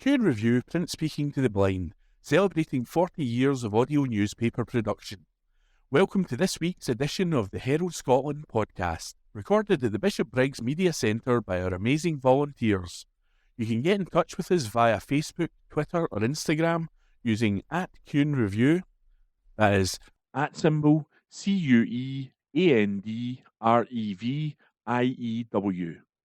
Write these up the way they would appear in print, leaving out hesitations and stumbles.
Q Review Print Speaking to the Blind, celebrating 40 years of audio newspaper production. Welcome to this week's edition of the Herald Scotland podcast, recorded at the Bishop Briggs Media Centre by our amazing volunteers. You can get in touch with us via Facebook, Twitter or Instagram using @CuneReview, that is @CuandReview.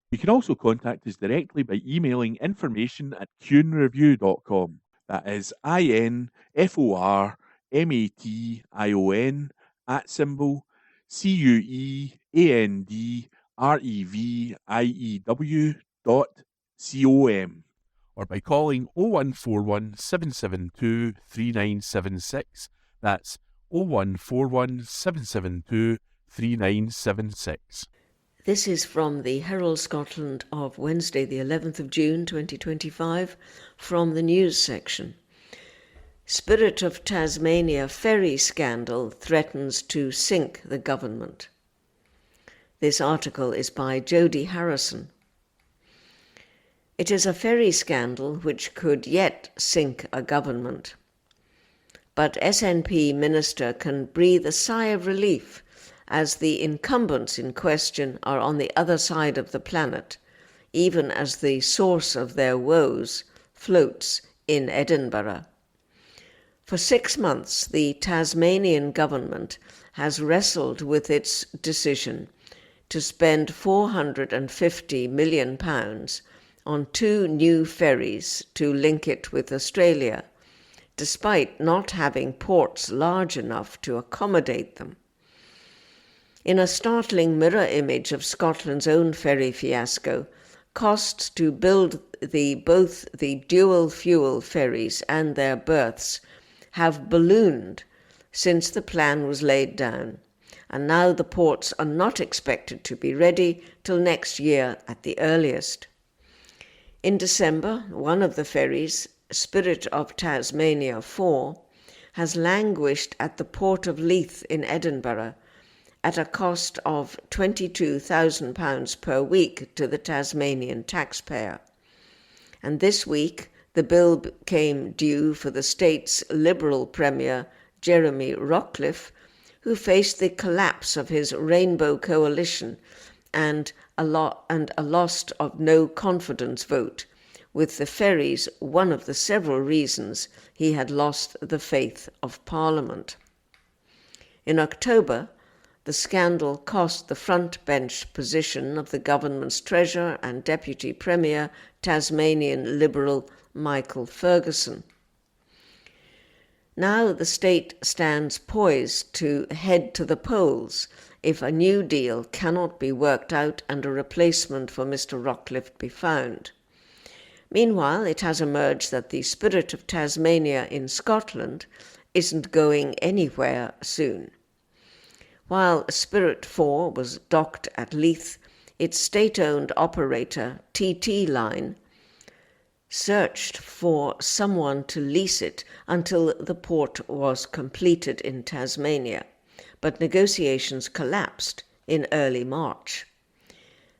You can also contact us directly by emailing information@cunereview.com. That is INFORMATION or by calling 0141 772 3976. That's 0141 772 3976. This is from the Herald Scotland of Wednesday, the 11th of June 2025, from the news section. Spirit of Tasmania ferry scandal threatens to sink the government. This article is by Jodie Harrison. It is a ferry scandal which could yet sink a government. But SNP minister can breathe a sigh of relief as the incumbents in question are on the other side of the planet, even as the source of their woes floats in Edinburgh. For 6 months, the Tasmanian government has wrestled with its decision to spend £450 million on 2 new ferries to link it with Australia, despite not having ports large enough to accommodate them. In a startling mirror image of Scotland's own ferry fiasco, costs to build both the dual-fuel ferries and their berths have ballooned since the plan was laid down, and now the ports are not expected to be ready till next year at the earliest. In December, one of the ferries, Spirit of Tasmania 4, has languished at the port of Leith in Edinburgh at a cost of £22,000 per week to the Tasmanian taxpayer. And this week, the bill came due for the state's Liberal Premier, Jeremy Rockliff, who faced the collapse of his Rainbow Coalition and a loss of no confidence vote, with the ferries one of the several reasons he had lost the faith of Parliament. In October, the scandal cost the front bench position of the government's Treasurer and Deputy Premier, Tasmanian Liberal Michael Ferguson. Now the state stands poised to head to the polls if a new deal cannot be worked out and a replacement for Mr. Rockliff be found. Meanwhile, it has emerged that the Spirit of Tasmania in Scotland isn't going anywhere soon. While Spirit 4 was docked at Leith, its state-owned operator, TT Line, searched for someone to lease it until the port was completed in Tasmania, but negotiations collapsed in early March.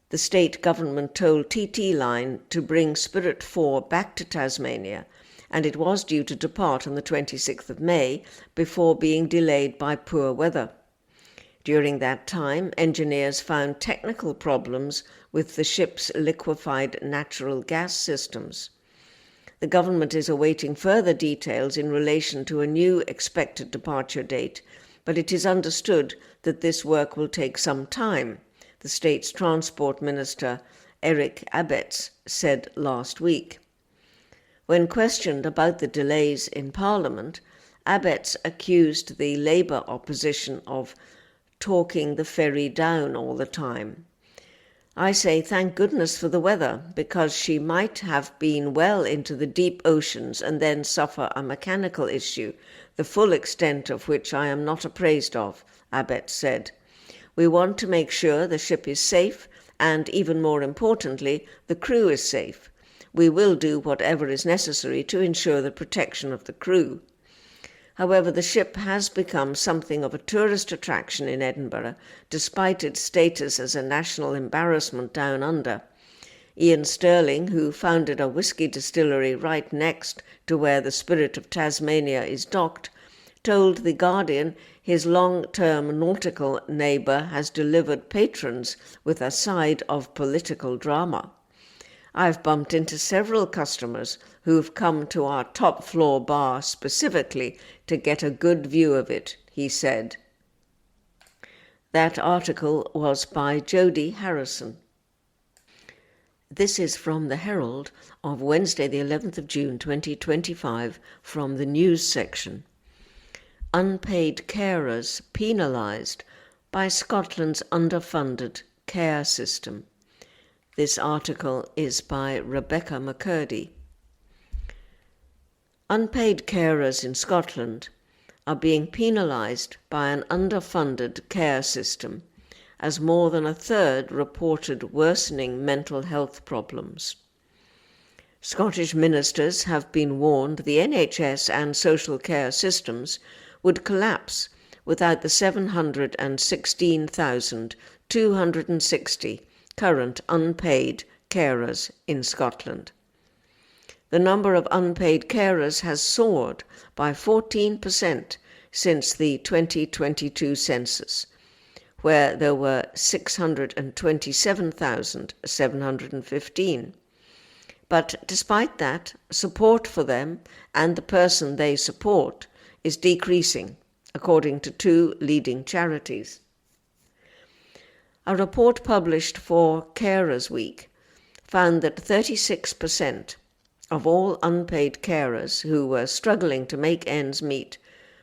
The state government told TT Line to bring Spirit 4 back to Tasmania, and it was due to depart on the 26th of May before being delayed by poor weather. During that time, engineers found technical problems with the ship's liquefied natural gas systems. The government is awaiting further details in relation to a new expected departure date, but it is understood that this work will take some time, the state's Transport Minister Eric Abetz said last week. When questioned about the delays in Parliament, Abetz accused the Labour opposition of talking the ferry down all the time. I say thank goodness for the weather, because she might have been well into the deep oceans and then suffer a mechanical issue, the full extent of which I am not appraised of, Abetz said. We want to make sure the ship is safe and, even more importantly, the crew is safe. We will do whatever is necessary to ensure the protection of the crew. However, the ship has become something of a tourist attraction in Edinburgh, despite its status as a national embarrassment down under. Ian Sterling, who founded a whisky distillery right next to where the Spirit of Tasmania is docked, told The Guardian his long-term nautical neighbour has delivered patrons with a side of political drama. I've bumped into several customers who've come to our top-floor bar specifically to get a good view of it, he said. That article was by Jody Harrison. This is from the Herald of Wednesday the 11th of June 2025 from the news section. Unpaid carers penalised by Scotland's underfunded care system. This article is by Rebecca McCurdy. Unpaid carers in Scotland are being penalised by an underfunded care system, as more than a third reported worsening mental health problems. Scottish ministers have been warned the NHS and social care systems would collapse without the 716,260 current unpaid carers in Scotland. The number of unpaid carers has soared by 14% since the 2022 census, where there were 627,715. But despite that, support for them and the person they support is decreasing, according to two leading charities. A report published for Carers Week found that 36% of all unpaid carers who were struggling to make ends meet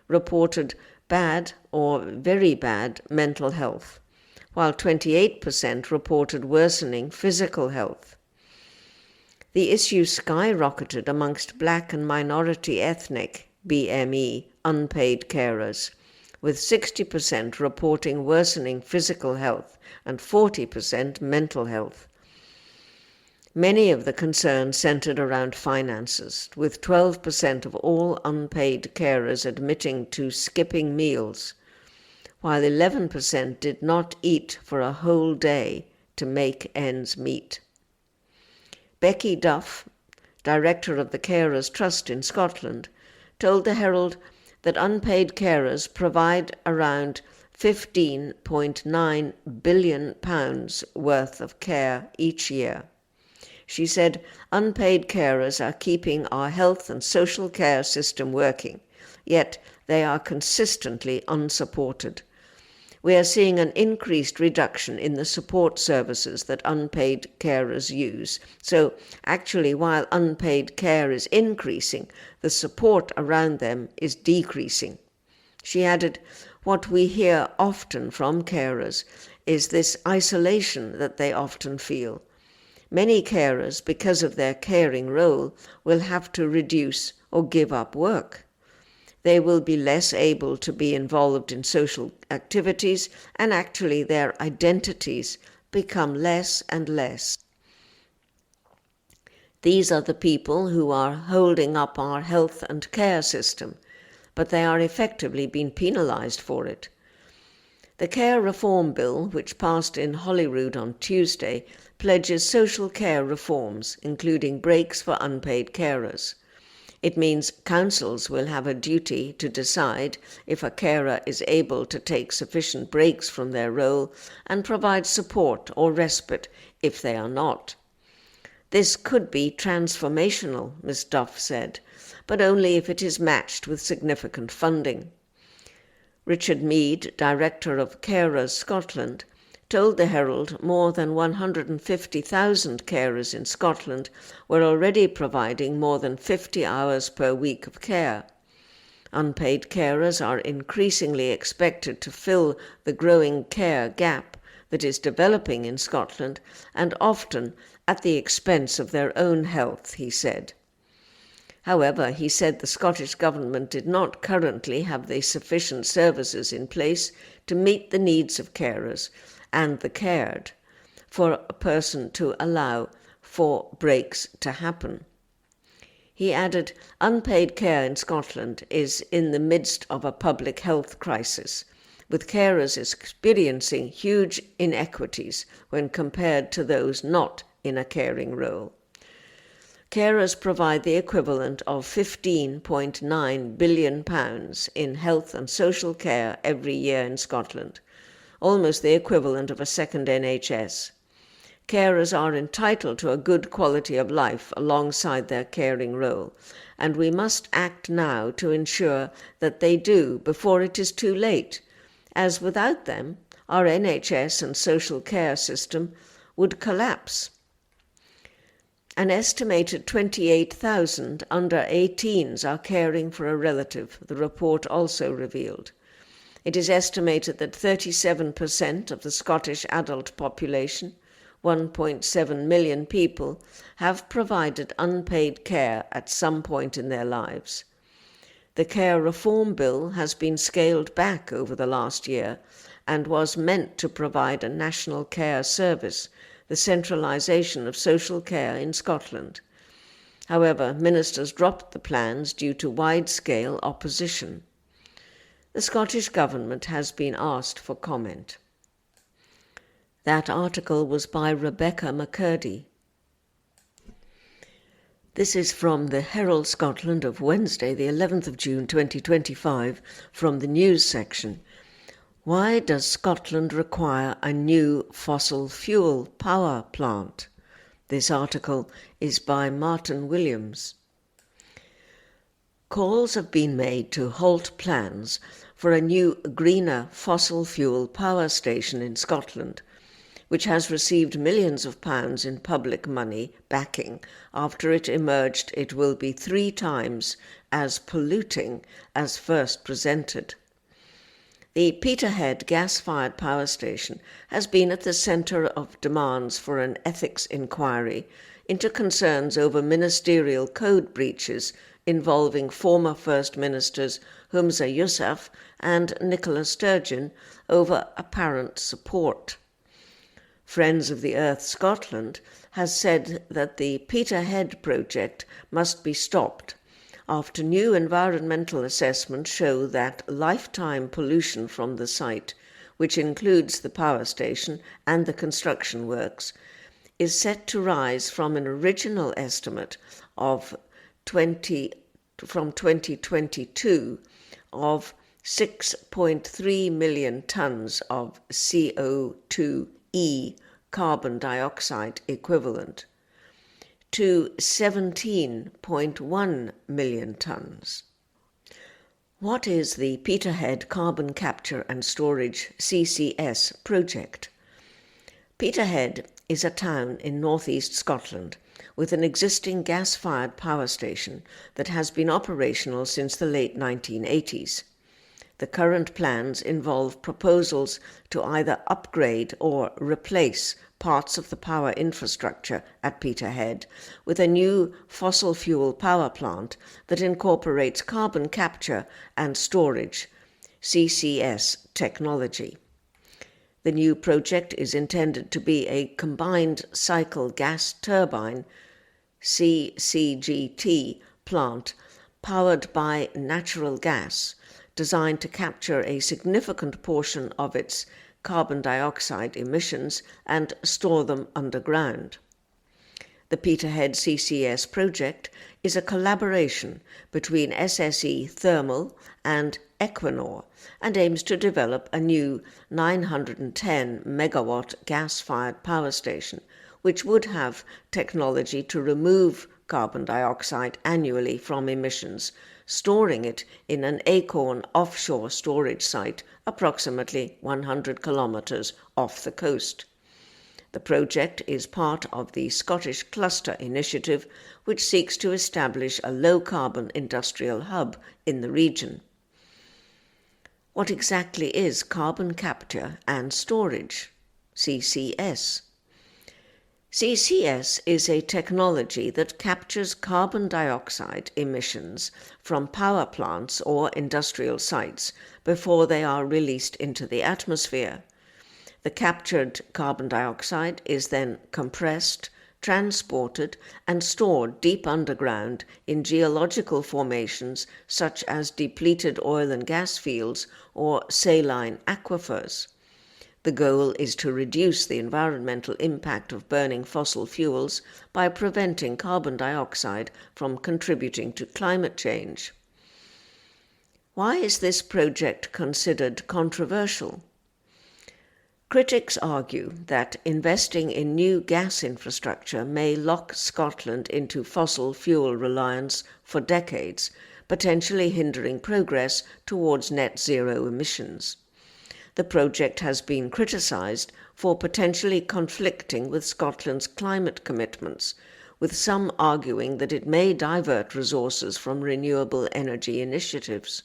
reported bad or very bad mental health, while 28% reported worsening physical health. The issue skyrocketed amongst black and minority ethnic BME unpaid carers, with 60% reporting worsening physical health and 40% mental health. Many of the concerns centred around finances, with 12% of all unpaid carers admitting to skipping meals, while 11% did not eat for a whole day to make ends meet. Becky Duff, director of the Carers Trust in Scotland, told the Herald that unpaid carers provide around £15.9 billion worth of care each year. She said, unpaid carers are keeping our health and social care system working, yet they are consistently unsupported. We are seeing an increased reduction in the support services that unpaid carers use. So actually, while unpaid care is increasing, the support around them is decreasing. She added, what we hear often from carers is this isolation that they often feel. Many carers, because of their caring role, will have to reduce or give up work. They will be less able to be involved in social activities, and actually their identities become less and less. These are the people who are holding up our health and care system, but they are effectively being penalised for it. The Care Reform Bill, which passed in Holyrood on Tuesday, pledges social care reforms, including breaks for unpaid carers. It means councils will have a duty to decide if a carer is able to take sufficient breaks from their role and provide support or respite if they are not. This could be transformational, Ms. Duff said, but only if it is matched with significant funding. Richard Mead, director of Carers Scotland, told the Herald more than 150,000 carers in Scotland were already providing more than 50 hours per week of care. Unpaid carers are increasingly expected to fill the growing care gap that is developing in Scotland, and often at the expense of their own health, he said. However, he said the Scottish Government did not currently have the sufficient services in place to meet the needs of carers and the cared for a person to allow for breaks to happen. He added, unpaid care in Scotland is in the midst of a public health crisis, with carers experiencing huge inequities when compared to those not in a caring role. Carers provide the equivalent of £15.9 billion in health and social care every year in Scotland, almost the equivalent of a second NHS. Carers are entitled to a good quality of life alongside their caring role, and we must act now to ensure that they do before it is too late, as without them, our NHS and social care system would collapse. An estimated 28,000 under 18s are caring for a relative, the report also revealed. It is estimated that 37% of the Scottish adult population, 1.7 million people, have provided unpaid care at some point in their lives. The Care Reform Bill has been scaled back over the last year and was meant to provide a national care service, the centralisation of social care in Scotland. However, ministers dropped the plans due to wide-scale opposition. The Scottish Government has been asked for comment. That article was by Rebecca McCurdy. This is from the Herald Scotland of Wednesday, the 11th of June 2025, from the news section. Why does Scotland require a new fossil fuel power plant? This article is by Martin Williams. Calls have been made to halt plans for a new greener fossil fuel power station in Scotland, which has received millions of pounds in public money backing after it emerged it will be 3 times as polluting as first presented. The Peterhead gas-fired power station has been at the centre of demands for an ethics inquiry into concerns over ministerial code breaches involving former First Ministers Humza Yousaf and Nicola Sturgeon over apparent support. Friends of the Earth Scotland has said that the Peterhead project must be stopped after new environmental assessments show that lifetime pollution from the site, which includes the power station and the construction works, is set to rise from an original estimate of 2022 of 6.3 million tonnes of CO2e carbon dioxide equivalent to 17.1 million tonnes. What is the Peterhead Carbon Capture and Storage CCS project? Peterhead is a town in northeast Scotland with an existing gas-fired power station that has been operational since the late 1980s. The current plans involve proposals to either upgrade or replace parts of the power infrastructure at Peterhead with a new fossil fuel power plant that incorporates carbon capture and storage, CCS technology. The new project is intended to be a combined cycle gas turbine, CCGT, plant powered by natural gas, designed to capture a significant portion of its carbon dioxide emissions and store them underground. The Peterhead CCS project is a collaboration between SSE Thermal and Equinor and aims to develop a new 910 megawatt gas-fired power station, which would have technology to remove carbon dioxide annually from emissions, storing it in an Acorn offshore storage site approximately 100 kilometres off the coast. The project is part of the Scottish Cluster Initiative, which seeks to establish a low-carbon industrial hub in the region. What exactly is carbon capture and storage, CCS? CCS is a technology that captures carbon dioxide emissions from power plants or industrial sites before they are released into the atmosphere. The captured carbon dioxide is then compressed, transported, and stored deep underground in geological formations such as depleted oil and gas fields or saline aquifers. The goal is to reduce the environmental impact of burning fossil fuels by preventing carbon dioxide from contributing to climate change. Why is this project considered controversial? Critics argue that investing in new gas infrastructure may lock Scotland into fossil fuel reliance for decades, potentially hindering progress towards net zero emissions. The project has been criticised for potentially conflicting with Scotland's climate commitments, with some arguing that it may divert resources from renewable energy initiatives.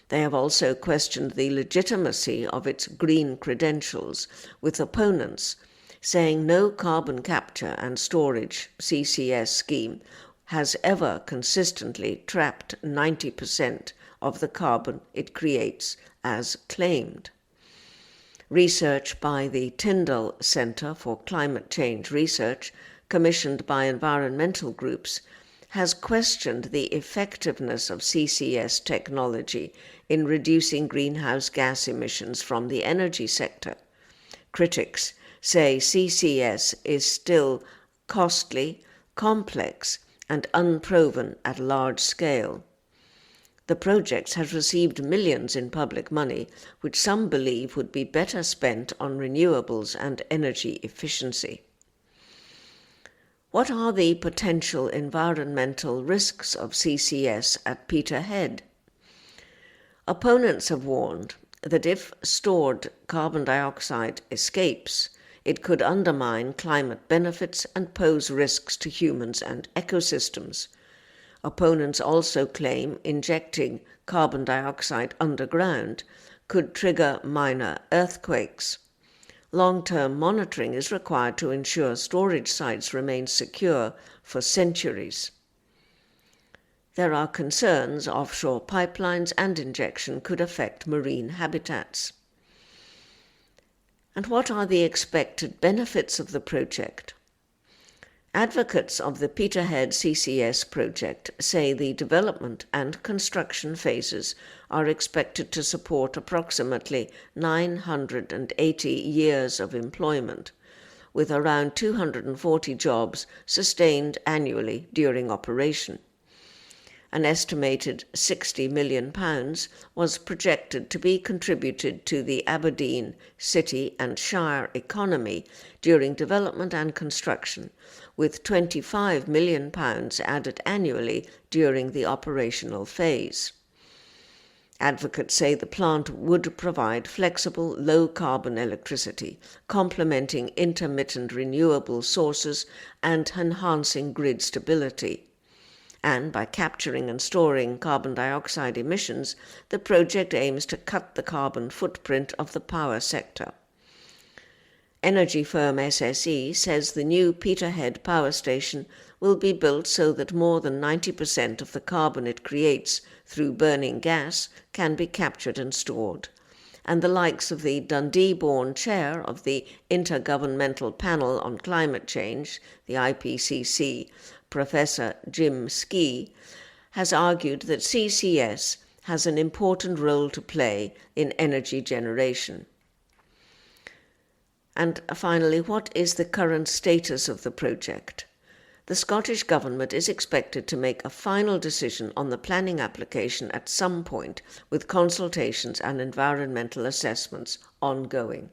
They have also questioned the legitimacy of its green credentials, with opponents saying no carbon capture and storage (CCS) scheme has ever consistently trapped 90% of the carbon it creates as claimed. Research by the Tyndall Centre for Climate Change Research, commissioned by environmental groups, has questioned the effectiveness of CCS technology in reducing greenhouse gas emissions from the energy sector. Critics say CCS is still costly, complex, and unproven at large scale. The project has received millions in public money, which some believe would be better spent on renewables and energy efficiency. What are the potential environmental risks of CCS at Peterhead? Opponents have warned that if stored carbon dioxide escapes, it could undermine climate benefits and pose risks to humans and ecosystems. Opponents also claim injecting carbon dioxide underground could trigger minor earthquakes. Long-term monitoring is required to ensure storage sites remain secure for centuries. There are concerns offshore pipelines and injection could affect marine habitats. And what are the expected benefits of the project? Advocates of the Peterhead CCS project say the development and construction phases are expected to support approximately 980 years of employment, with around 240 jobs sustained annually during operation. An estimated £60 million was projected to be contributed to the Aberdeen city and shire economy during development and construction, with £25 million added annually during the operational phase. Advocates say the plant would provide flexible, low-carbon electricity, complementing intermittent renewable sources and enhancing grid stability. And by capturing and storing carbon dioxide emissions, the project aims to cut the carbon footprint of the power sector. Energy firm SSE says the new Peterhead power station will be built so that more than 90% of the carbon it creates through burning gas can be captured and stored. And the likes of the Dundee-born chair of the Intergovernmental Panel on Climate Change, the IPCC, Professor Jim Skee, has argued that CCS has an important role to play in energy generation. And finally, what is the current status of the project? The Scottish Government is expected to make a final decision on the planning application at some point, with consultations and environmental assessments ongoing.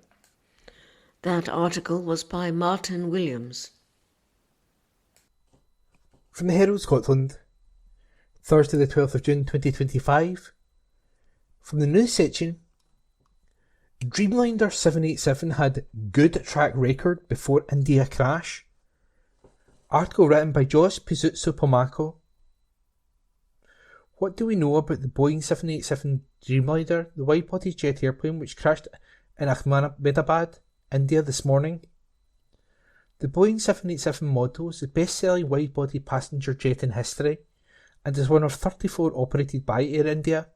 That article was by Martin Williams. From the Herald Scotland, Thursday the 12th of June 2025. From the news section, Dreamliner 787 had good track record before India crash. Article written by Jos Pisutsu-Pomako. What do we know about the Boeing 787 Dreamliner, the wide-body jet airplane which crashed in Ahmedabad, India this morning? The Boeing 787 model is the best-selling wide-body passenger jet in history and is one of 34 operated by Air India.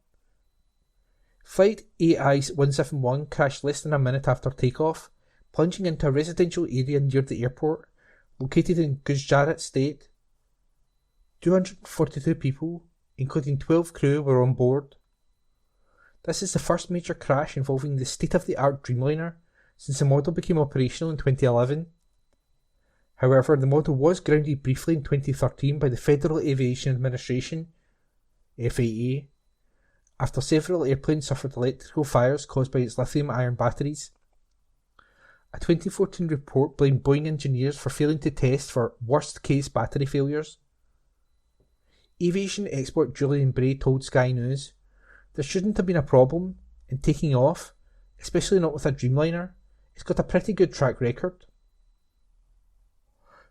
Flight AI-171 crashed less than a minute after takeoff, plunging into a residential area near the airport, located in Gujarat state. 242 people, including 12 crew, were on board. This is the first major crash involving the state-of-the-art Dreamliner since the model became operational in 2011. However, the model was grounded briefly in 2013 by the Federal Aviation Administration, FAA, after several airplanes suffered electrical fires caused by its lithium-ion batteries. A 2014 report blamed Boeing engineers for failing to test for worst-case battery failures. Aviation expert Julian Bray told Sky News, "There shouldn't have been a problem in taking off, especially not with a Dreamliner. It's got a pretty good track record."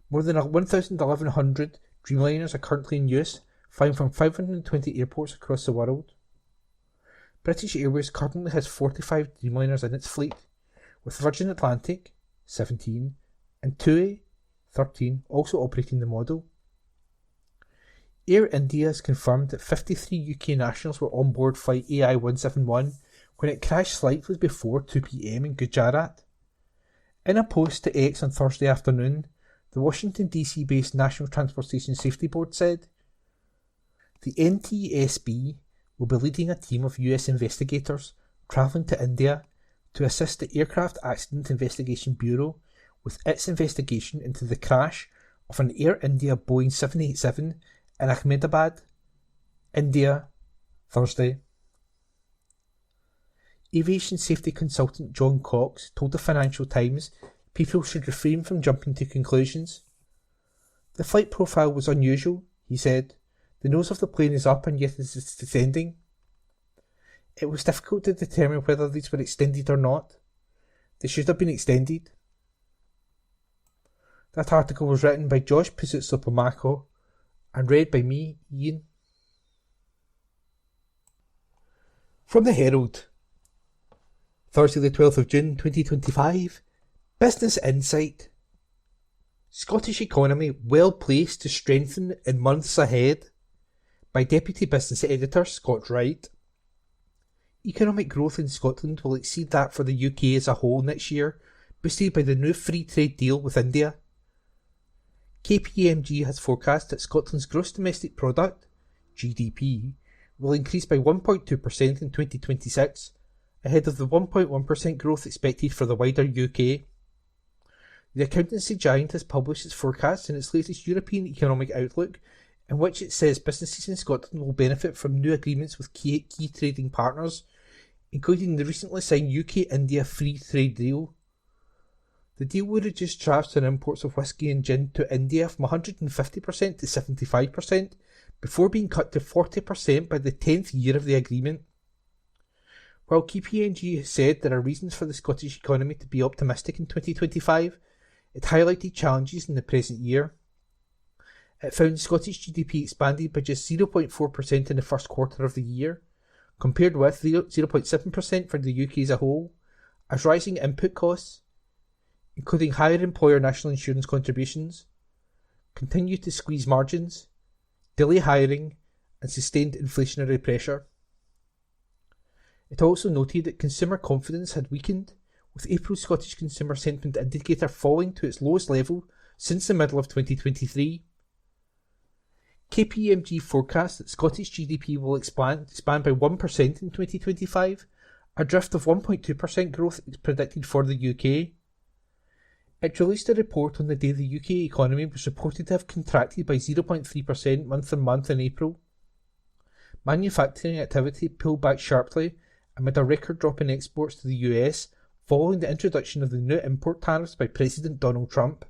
More than 1,100 Dreamliners are currently in use, flying from 520 airports across the world. British Airways currently has 45 Dreamliners in its fleet, with Virgin Atlantic, 17, and TUI, 13, also operating the model. Air India has confirmed that 53 UK nationals were on board flight AI-171 when it crashed slightly before 2 p.m. in Gujarat. In a post to X on Thursday afternoon, the Washington DC-based National Transportation Safety Board said, "The NTSB will be leading a team of US investigators travelling to India to assist the Aircraft Accident Investigation Bureau with its investigation into the crash of an Air India Boeing 787 in Ahmedabad, India, Thursday." Aviation safety consultant John Cox told the Financial Times people should refrain from jumping to conclusions. "The flight profile was unusual," he said. "The nose of the plane is up and yet it is descending. It was difficult to determine whether these were extended or not. They should have been extended." That article was written by Josh Pisitsopomako and read by me, Ian. From the Herald, Thursday the 12th of June 2025, Business Insight. Scottish economy well placed to strengthen in months ahead, by Deputy Business Editor Scott Wright. Economic growth in Scotland will exceed that for the UK as a whole next year, boosted by the new free trade deal with India. KPMG has forecast that Scotland's gross domestic product, GDP, will increase by 1.2% in 2026, ahead of the 1.1% growth expected for the wider UK. The accountancy giant has published its forecast in its latest European Economic Outlook, in which it says businesses in Scotland will benefit from new agreements with key trading partners, including the recently signed UK-India Free Trade Deal. The deal will reduce tariffs on imports of whisky and gin to India from 150% to 75%, before being cut to 40% by the 10th year of the agreement. While KPMG has said there are reasons for the Scottish economy to be optimistic in 2025, it highlighted challenges in the present year. It found Scottish GDP expanded by just 0.4% in the first quarter of the year, compared with 0.7% for the UK as a whole, as rising input costs, including higher employer national insurance contributions, continue to squeeze margins, delay hiring, and sustained inflationary pressure. It also noted that consumer confidence had weakened, with April's Scottish Consumer Sentiment Indicator falling to its lowest level since the middle of 2023. KPMG forecasts that Scottish GDP will expand by 1% in 2025, a drift of 1.2% growth is predicted for the UK. It released a report on the day the UK economy was reported to have contracted by 0.3% month-on-month in April. Manufacturing activity pulled back sharply amid a record drop in exports to the US following the introduction of the new import tariffs by President Donald Trump.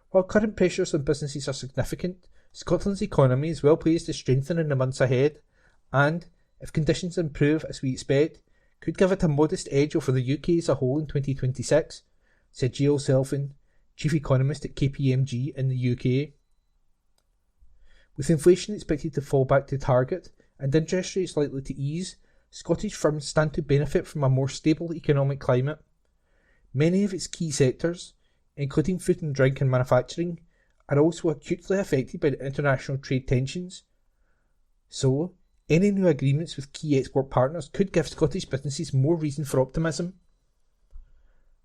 While current pressures on businesses are significant, Scotland's economy is well placed to strengthen in the months ahead and, if conditions improve as we expect, could give it a modest edge over the UK as a whole in 2026, said Jill Selfin, chief economist at KPMG in the UK. With inflation expected to fall back to target and interest rates likely to ease, Scottish firms stand to benefit from a more stable economic climate. Many of its key sectors, including food and drink and manufacturing, are also acutely affected by the international trade tensions. So, any new agreements with key export partners could give Scottish businesses more reason for optimism.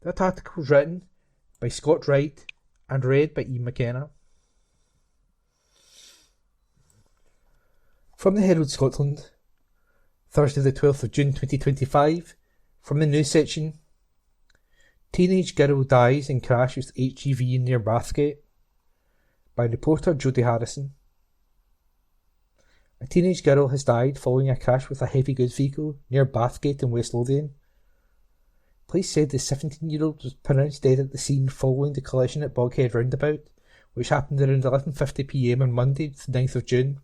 That article was written by Scott Wright and read by Ian McKenna. From the Herald Scotland, Thursday the 12th of June 2025, from the news section. Teenage girl dies in crash with HGV near Bathgate, by reporter Jodie Harrison. A teenage girl has died following a crash with a heavy goods vehicle near Bathgate in West Lothian. Police said the 17-year-old was pronounced dead at the scene following the collision at Boghead Roundabout, which happened around 11:50pm on Monday, the 9th of June.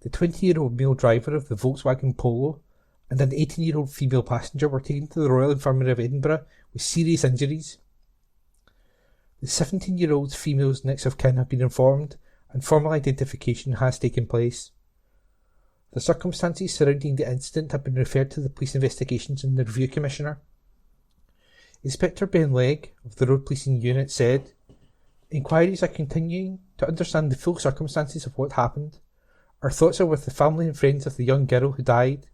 The 20-year-old male driver of the Volkswagen Polo and an 18-year-old female passenger were taken to the Royal Infirmary of Edinburgh with serious injuries. The 17-year-old female's next of kin have been informed, and formal identification has taken place. The circumstances surrounding the incident have been referred to the Police Investigations and the Review Commissioner. Inspector Ben Legg of the Road Policing Unit said, "Inquiries are continuing to understand the full circumstances of what happened. Our thoughts are with the family and friends of the young girl who died.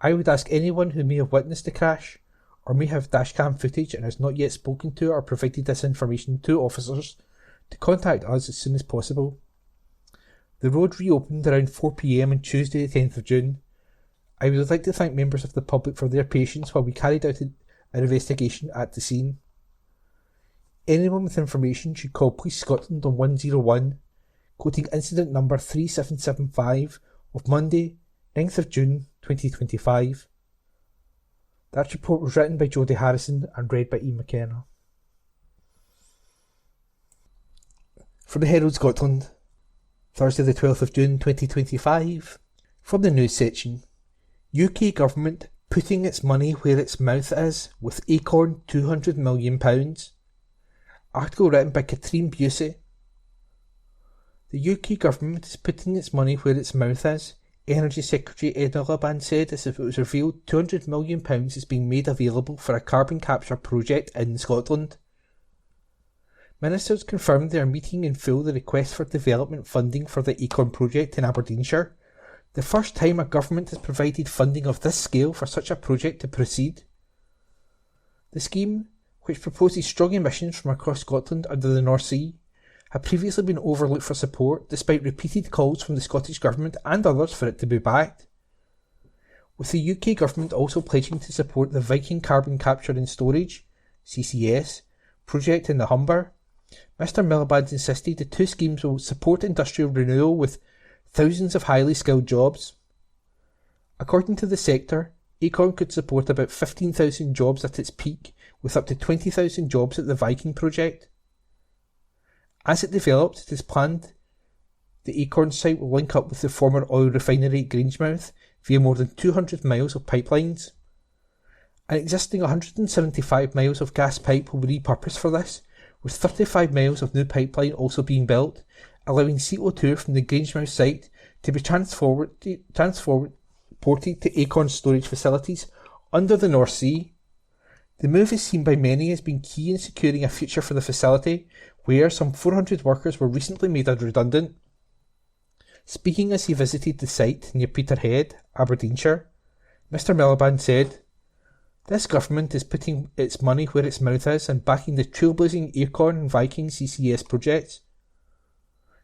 I would ask anyone who may have witnessed the crash, or may have dashcam footage and has not yet spoken to or provided this information to officers, to contact us as soon as possible." The road reopened around 4pm on Tuesday the 10th of June. I would like to thank members of the public for their patience while we carried out an investigation at the scene. Anyone with information should call Police Scotland on 101, quoting incident number 3775 of Monday, 9th of June 2025. That report was written by Jodie Harrison and read by Ian McKenna. From the Herald Scotland, Thursday the 12th of June 2025. From the news section, UK government putting its money where its mouth is with Acorn £200 million. Article written by Katrine Busey. The UK government is putting its money where its mouth is, Energy Secretary Ed Miliband said, as if it was revealed £200 million is being made available for a carbon capture project in Scotland. Ministers confirmed they are meeting in full the request for development funding for the Acorn project in Aberdeenshire, the first time a government has provided funding of this scale for such a project to proceed. The scheme, which proposes strong emissions from across Scotland under the North Sea, had previously been overlooked for support despite repeated calls from the Scottish Government and others for it to be backed, with the UK Government also pledging to support the Viking Carbon Capture and Storage (CCS) project in the Humber. Mr Miliband insisted the two schemes will support industrial renewal with thousands of highly skilled jobs. According to the sector, Acorn could support about 15,000 jobs at its peak, with up to 20,000 jobs at the Viking project. As it develops, it is planned the Acorn site will link up with the former oil refinery at Grangemouth via more than 200 miles of pipelines. An existing 175 miles of gas pipe will be repurposed for this, with 35 miles of new pipeline also being built, allowing CO2 from the Grangemouth site to be transported to Acorn storage facilities under the North Sea. The move is seen by many as being key in securing a future for the facility, where some 400 workers were recently made redundant. Speaking as he visited the site near Peterhead, Aberdeenshire, Mr Miliband said, "This government is putting its money where its mouth is and backing the trailblazing Acorn and Viking CCS projects.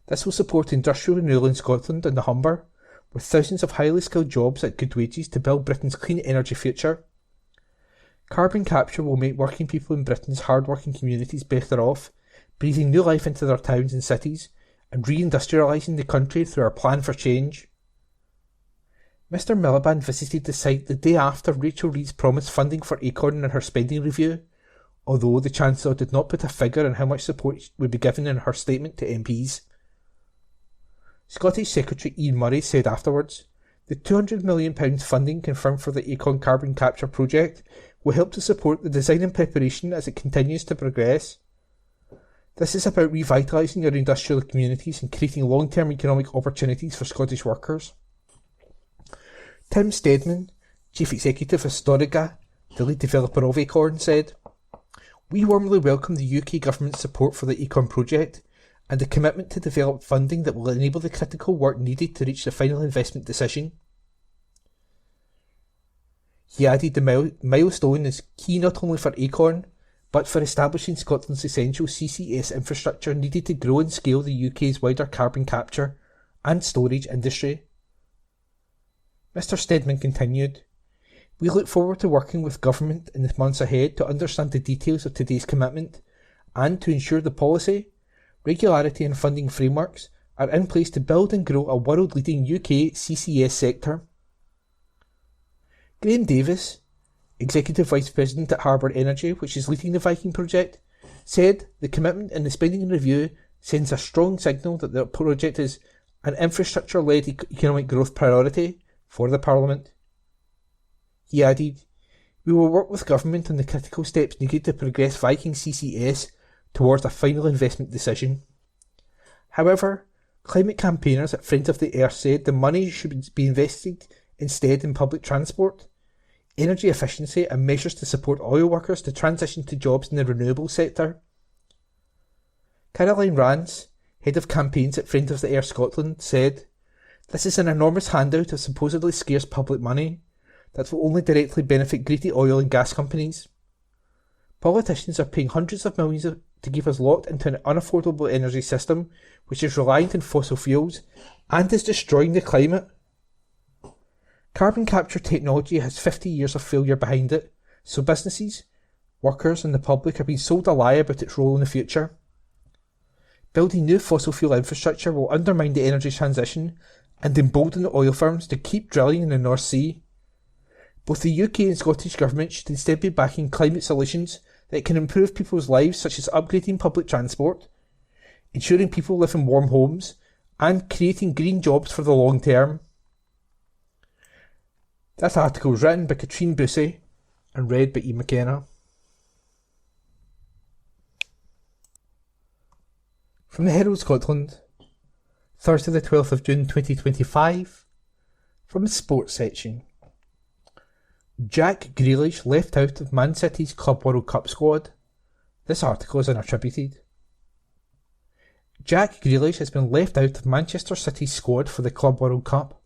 This will support industrial renewal in Scotland and the Humber, with thousands of highly skilled jobs at good wages to build Britain's clean energy future. Carbon capture will make working people in Britain's hard-working communities better off, breathing new life into their towns and cities, and reindustrialising the country through our plan for change." Mr Miliband visited the site the day after Rachel Reeves promised funding for Acorn in her spending review, although the Chancellor did not put a figure on how much support would be given in her statement to MPs. Scottish Secretary Ian Murray said afterwards, "The £200 million funding confirmed for the Acorn carbon capture project will help to support the design and preparation as it continues to progress. This is about revitalising our industrial communities and creating long-term economic opportunities for Scottish workers." Tim Steadman, Chief Executive of Storiga, the lead developer of Acorn, said, "We warmly welcome the UK Government's support for the Acorn project and the commitment to develop funding that will enable the critical work needed to reach the final investment decision." He added the milestone is key not only for Acorn, but for establishing Scotland's essential CCS infrastructure needed to grow and scale the UK's wider carbon capture and storage industry. Mr Steadman continued, We look forward to working with government in the months ahead to understand the details of today's commitment and to ensure the policy, regularity and funding frameworks are in place to build and grow a world-leading UK CCS sector. Graham Davis, Executive Vice President at Harbour Energy, which is leading the Viking project, said the commitment in the spending review sends a strong signal that the project is an infrastructure-led economic growth priority for the Parliament. He added, "We will work with government on the critical steps needed to progress Viking CCS towards a final investment decision." However, climate campaigners at Friends of the Earth said the money should be invested instead in public transport, energy efficiency and measures to support oil workers to transition to jobs in the renewable sector. Caroline Rance, Head of Campaigns at Friends of the Earth Scotland, said, "This is an enormous handout of supposedly scarce public money that will only directly benefit greedy oil and gas companies. Politicians are paying hundreds of millions to keep us locked into an unaffordable energy system which is reliant on fossil fuels and is destroying the climate. Carbon capture technology has 50 years of failure behind it, so businesses, workers and the public are being sold a lie about its role in the future. Building new fossil fuel infrastructure will undermine the energy transition and embolden the oil firms to keep drilling in the North Sea. Both the UK and Scottish government should instead be backing climate solutions that can improve people's lives, such as upgrading public transport, ensuring people live in warm homes, and creating green jobs for the long term." That article was written by Katrine Bussey and read by Ian McKenna. From the Herald Scotland, Thursday the 12th of June 2025, from the sports section. Jack Grealish left out of Man City's Club World Cup squad. This article is unattributed. Jack Grealish has been left out of Manchester City's squad for the Club World Cup.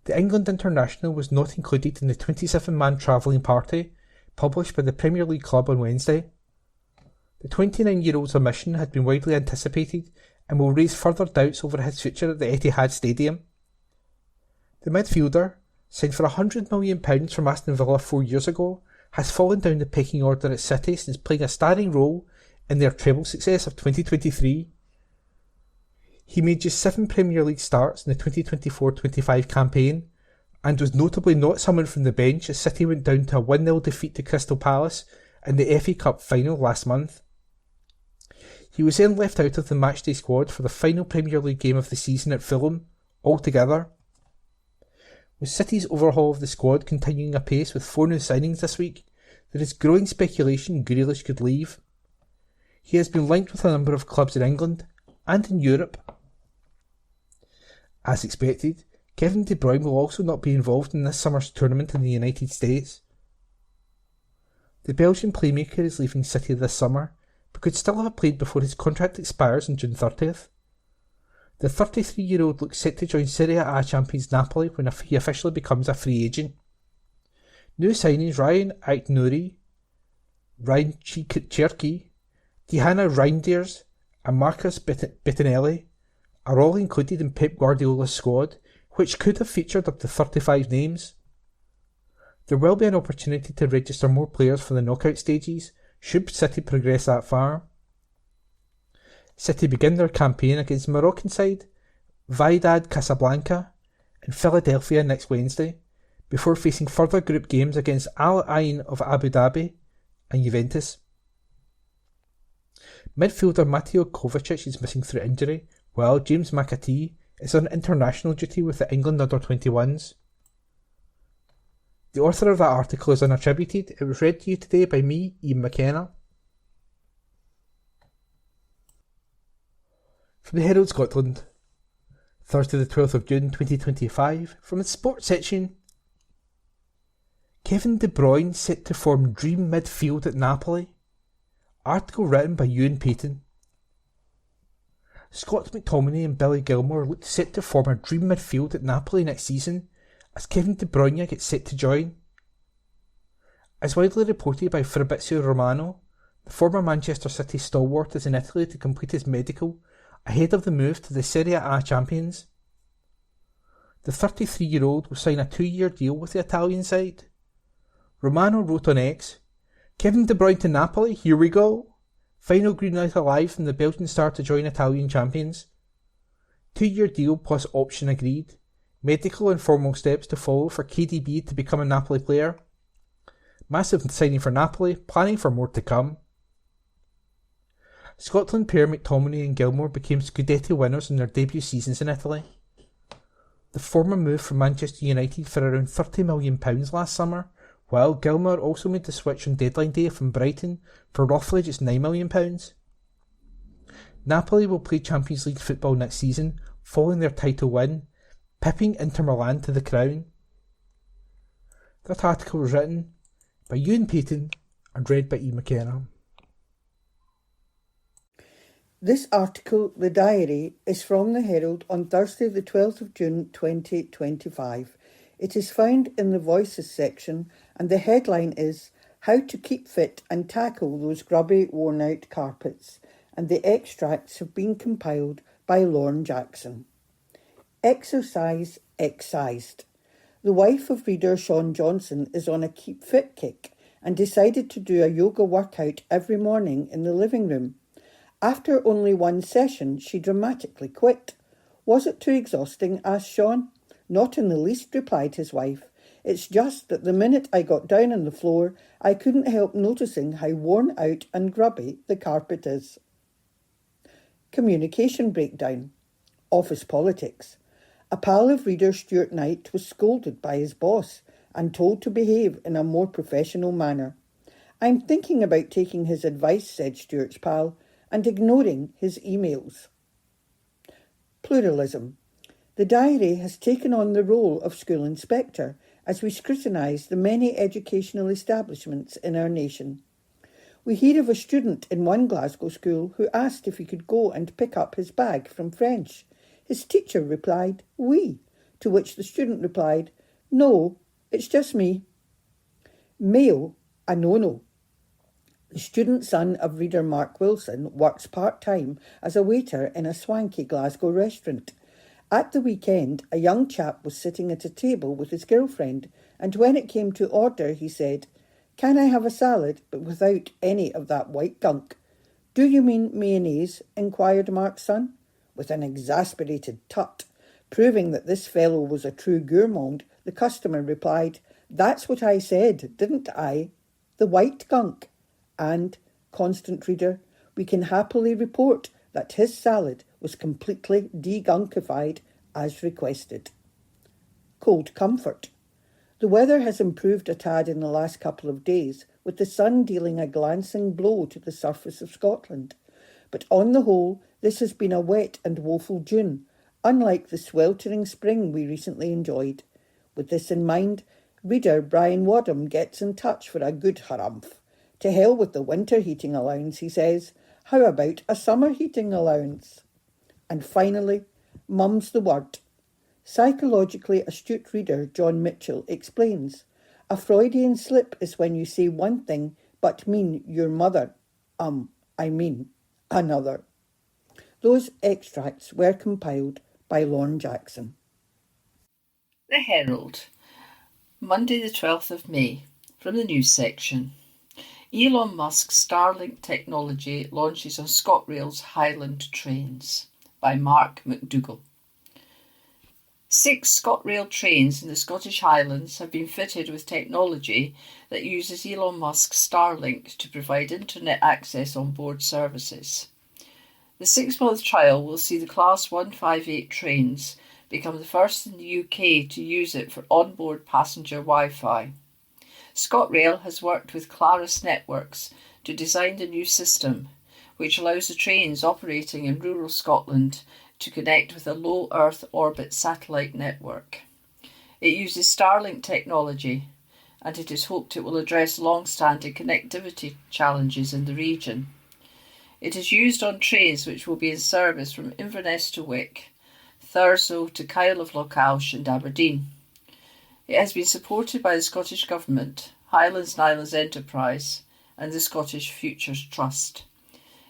The England international was not included in the 27-man travelling party published by the Premier League club on Wednesday. The 29-year-old's omission had been widely anticipated and will raise further doubts over his future at the Etihad Stadium. The midfielder, signed for £100 million from Aston Villa 4 years ago, has fallen down the pecking order at City since playing a starring role in their treble success of 2023. He made just 7 Premier League starts in the 2024-25 campaign and was notably not summoned from the bench as City went down to a 1-0 defeat to Crystal Palace in the FA Cup final last month. He was then left out of the matchday squad for the final Premier League game of the season at Fulham altogether. With City's overhaul of the squad continuing apace with 4 new signings this week, there is growing speculation Grealish could leave. He has been linked with a number of clubs in England and in Europe. As expected, Kevin De Bruyne will also not be involved in this summer's tournament in the United States. The Belgian playmaker is leaving City this summer, but could still have played before his contract expires on June 30th. The 33-year-old looks set to join Serie A champions Napoli when he officially becomes a free agent. New signings Ryan Aït-Nouri, Ryan Cherki, Diana Reinders and Marcus Bettinelli are all included in Pep Guardiola's squad, which could have featured up to 35 names. There will be an opportunity to register more players for the knockout stages, should City progress that far. City begin their campaign against Moroccan side Wydad Casablanca in Philadelphia next Wednesday, before facing further group games against Al Ain of Abu Dhabi and Juventus. Midfielder Mateo Kovacic is missing through injury, while James McAtee is on international duty with the England under-21s. The author of that article is unattributed. It was read to you today by me, Ian McKenna. From the Herald Scotland, Thursday the 12th of June 2025, from the sports section. Kevin De Bruyne set to form dream midfield at Napoli. Article written by Ewan Payton. Scott McTominay and Billy Gilmore look set to form a dream midfield at Napoli next season, as Kevin De Bruyne gets set to join. As widely reported by Fabrizio Romano, the former Manchester City stalwart is in Italy to complete his medical ahead of the move to the Serie A champions. The 33-year-old will sign a 2-year deal with the Italian side. Romano wrote on X, Kevin De Bruyne to Napoli, here we go. Final green light alive from the Belgian star to join Italian champions. 2-year deal plus option agreed. Medical and formal steps to follow for KDB to become a Napoli player. Massive signing for Napoli, planning for more to come. Scotland pair McTominay and Gilmour became Scudetti winners in their debut seasons in Italy. The former moved from Manchester United for around £30 million last summer, while Gilmour also made the switch on deadline day from Brighton for roughly just £9 million. Napoli will play Champions League football next season, following their title win, pipping Inter Milan to the crown. That article was written by Ewan Payton and read by E. McKenna. This article, The Diary, is from the Herald on Thursday the 12th of June 2025. It is found in the Voices section and the headline is How to Keep Fit and Tackle Those Grubby, Worn-Out Carpets, and the extracts have been compiled by Lorne Jackson. Exercise excised. The wife of reader Sean Johnson is on a keep fit kick and decided to do a yoga workout every morning in the living room. After only one session, she dramatically quit. Was it too exhausting? Asked Sean. Not in the least, replied his wife. It's just that the minute I got down on the floor, I couldn't help noticing how worn out and grubby the carpet is. Communication breakdown. Office politics. A pal of reader Stuart Knight was scolded by his boss and told to behave in a more professional manner. I'm thinking about taking his advice, said Stuart's pal, and ignoring his emails. Pluralism. The Diary has taken on the role of school inspector as we scrutinise the many educational establishments in our nation. We hear of a student in one Glasgow school who asked if he could go and pick up his bag from French. His teacher replied, Oui, to which the student replied, No, it's just me. Male, a no-no. The student son of reader Mark Wilson works part-time as a waiter in a swanky Glasgow restaurant. At the weekend, a young chap was sitting at a table with his girlfriend, and when it came to order, he said, Can I have a salad, but without any of that white gunk? Do you mean mayonnaise? Inquired Mark's son, with an exasperated tut. Proving that this fellow was a true gourmand, the customer replied, That's what I said, didn't I? The white gunk. And, constant reader, we can happily report that his salad was completely degunkified as requested. Cold comfort. The weather has improved a tad in the last couple of days, with the sun dealing a glancing blow to the surface of Scotland. But on the whole, this has been a wet and woeful June, unlike the sweltering spring we recently enjoyed. With this in mind, reader Brian Wadham gets in touch for a good harumph. To hell with the winter heating allowance, he says. How about a summer heating allowance? And finally, mum's the word. Psychologically astute reader John Mitchell explains, a Freudian slip is when you say one thing but mean your mother. I mean another. Those extracts were compiled by Lorne Jackson. The Herald, Monday the 12th of May, from the news section. Elon Musk's Starlink technology launches on ScotRail's Highland trains, by Mark McDougall. 6 ScotRail trains in the Scottish Highlands have been fitted with technology that uses Elon Musk's Starlink to provide internet access on board services. The 6-month trial will see the Class 158 trains become the first in the UK to use it for onboard passenger Wi-Fi. ScotRail has worked with Claris Networks to design the new system, which allows the trains operating in rural Scotland to connect with a low Earth orbit satellite network. It uses Starlink technology, and it is hoped it will address long-standing connectivity challenges in the region. It is used on trains which will be in service from Inverness to Wick, Thurso to Kyle of Lochalsh and Aberdeen. It has been supported by the Scottish Government, Highlands and Islands Enterprise and the Scottish Futures Trust.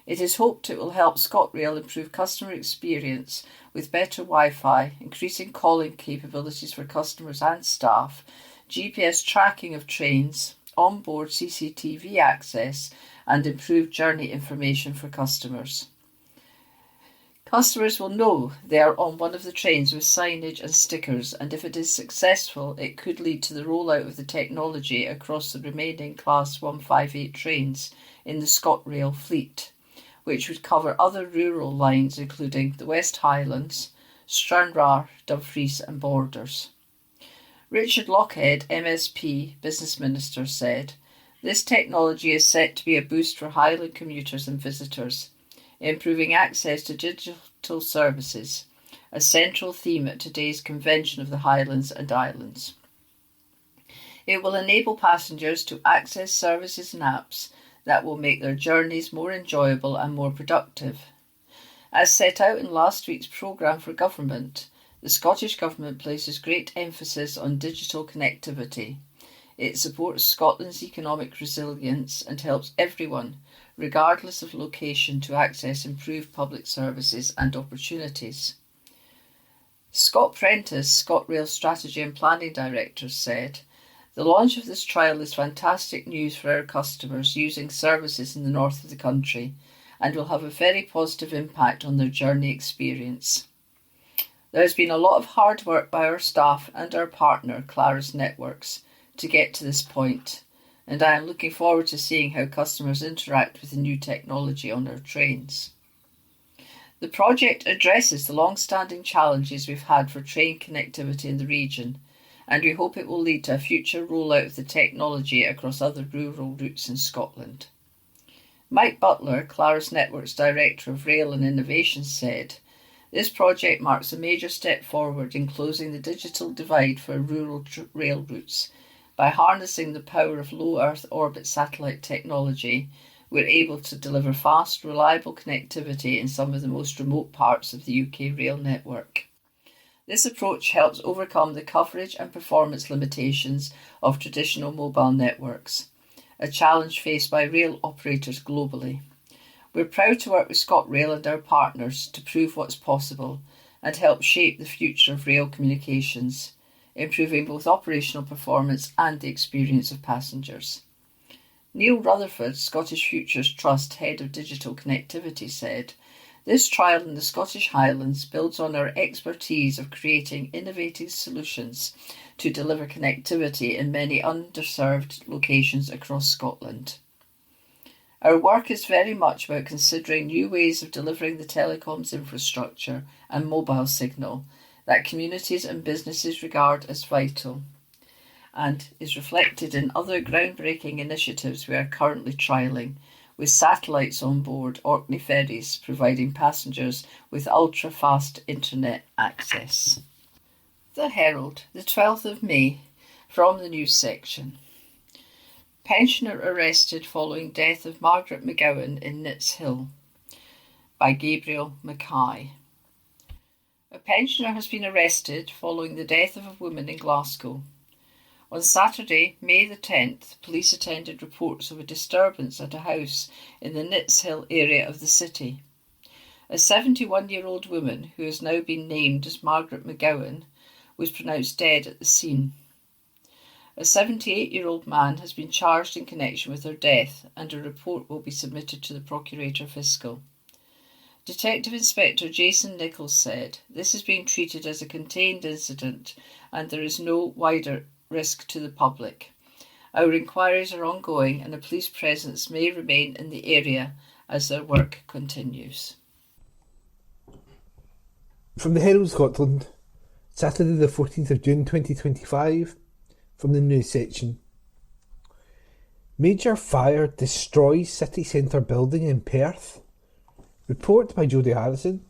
It is hoped it will help ScotRail improve customer experience with better Wi-Fi, increasing calling capabilities for customers and staff, GPS tracking of trains, onboard CCTV access and improved journey information for customers. Customers will know they are on one of the trains with signage and stickers, and if it is successful, it could lead to the rollout of the technology across the remaining Class 158 trains in the ScotRail fleet, which would cover other rural lines including the West Highlands, Stranraer, Dumfries and Borders. Richard Lochhead, MSP, Business Minister, said, "This technology is set to be a boost for Highland commuters and visitors, improving access to digital services, a central theme at today's Convention of the Highlands and Islands. It will enable passengers to access services and apps that will make their journeys more enjoyable and more productive. As set out in last week's programme for government, the Scottish Government places great emphasis on digital connectivity. It supports Scotland's economic resilience and helps everyone, regardless of location, to access improved public services and opportunities." Scott Prentice, ScotRail Strategy and Planning Director, said, "The launch of this trial is fantastic news for our customers using services in the north of the country and will have a very positive impact on their journey experience. There has been a lot of hard work by our staff and our partner, Claris Networks, to get to this point, and I am looking forward to seeing how customers interact with the new technology on our trains." The project addresses the long-standing challenges we've had for train connectivity in the region, and we hope it will lead to a future rollout of the technology across other rural routes in Scotland. Mike Butler, Claris Networks Director of Rail and Innovation, said, "This project marks a major step forward in closing the digital divide for rural rail routes. By harnessing the power of low Earth orbit satellite technology, we're able to deliver fast, reliable connectivity in some of the most remote parts of the UK rail network. This approach helps overcome the coverage and performance limitations of traditional mobile networks, a challenge faced by rail operators globally. We're proud to work with ScotRail and our partners to prove what's possible and help shape the future of rail communications, improving both operational performance and the experience of passengers." Neil Rutherford, Scottish Futures Trust Head of Digital Connectivity, said, "This trial in the Scottish Highlands builds on our expertise of creating innovative solutions to deliver connectivity in many underserved locations across Scotland. Our work is very much about considering new ways of delivering the telecoms infrastructure and mobile signal that communities and businesses regard as vital, and is reflected in other groundbreaking initiatives we are currently trialling, with satellites on board Orkney ferries providing passengers with ultra-fast internet access." The Herald, the 12th of May, from the news section. Pensioner arrested following death of Margaret McGowan in Nits Hill, by Gabriel Mackay. A pensioner has been arrested following the death of a woman in Glasgow. On Saturday, May the 10th, police attended reports of a disturbance at a house in the Nits Hill area of the city. A 71-year-old woman, who has now been named as Margaret McGowan, was pronounced dead at the scene. A 78-year-old man has been charged in connection with her death, and a report will be submitted to the Procurator Fiscal. Detective Inspector Jason Nichols said, "This is being treated as a contained incident and there is no wider risk to the public. Our inquiries are ongoing and a police presence may remain in the area as their work continues." From the Herald Scotland, Saturday the 14th of June 2025, from the news section. Major fire destroys city centre building in Perth. Report by Jodie Harrison.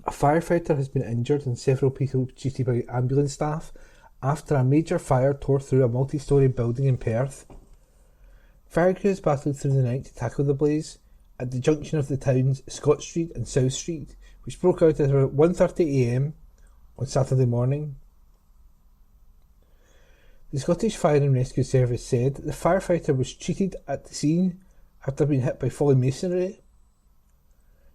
A firefighter has been injured and several people treated by ambulance staff after a major fire tore through a multi-storey building in Perth. Fire crews battled through the night to tackle the blaze at the junction of the towns Scott Street and South Street, which broke out at around 1:30 a.m. on Saturday morning. The Scottish Fire and Rescue Service said that the firefighter was treated at the scene after being hit by falling masonry.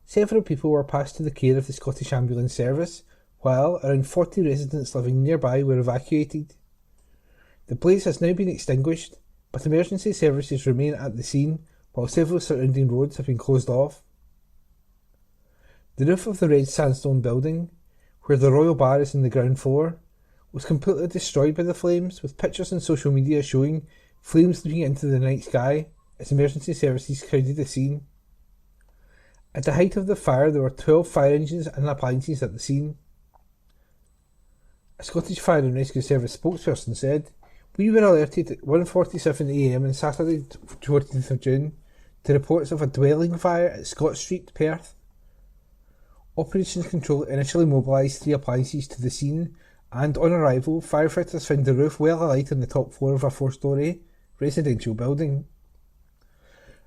Several people were passed to the care of the Scottish Ambulance Service, while around 40 residents living nearby were evacuated. The blaze has now been extinguished, but emergency services remain at the scene while several surrounding roads have been closed off. The roof of the red sandstone building, where the Royal Bar is in the ground floor, was completely destroyed by the flames, with pictures on social media showing flames leaping into the night sky as emergency services crowded the scene. At the height of the fire, there were 12 fire engines and appliances at the scene. A Scottish Fire and Rescue Service spokesperson said, "We were alerted at 1:47 a.m. on Saturday 14th of June to reports of a dwelling fire at Scott Street, Perth. Operations Control initially mobilised 3 appliances to the scene, and on arrival, firefighters found the roof well alight on the top floor of a 4-storey residential building.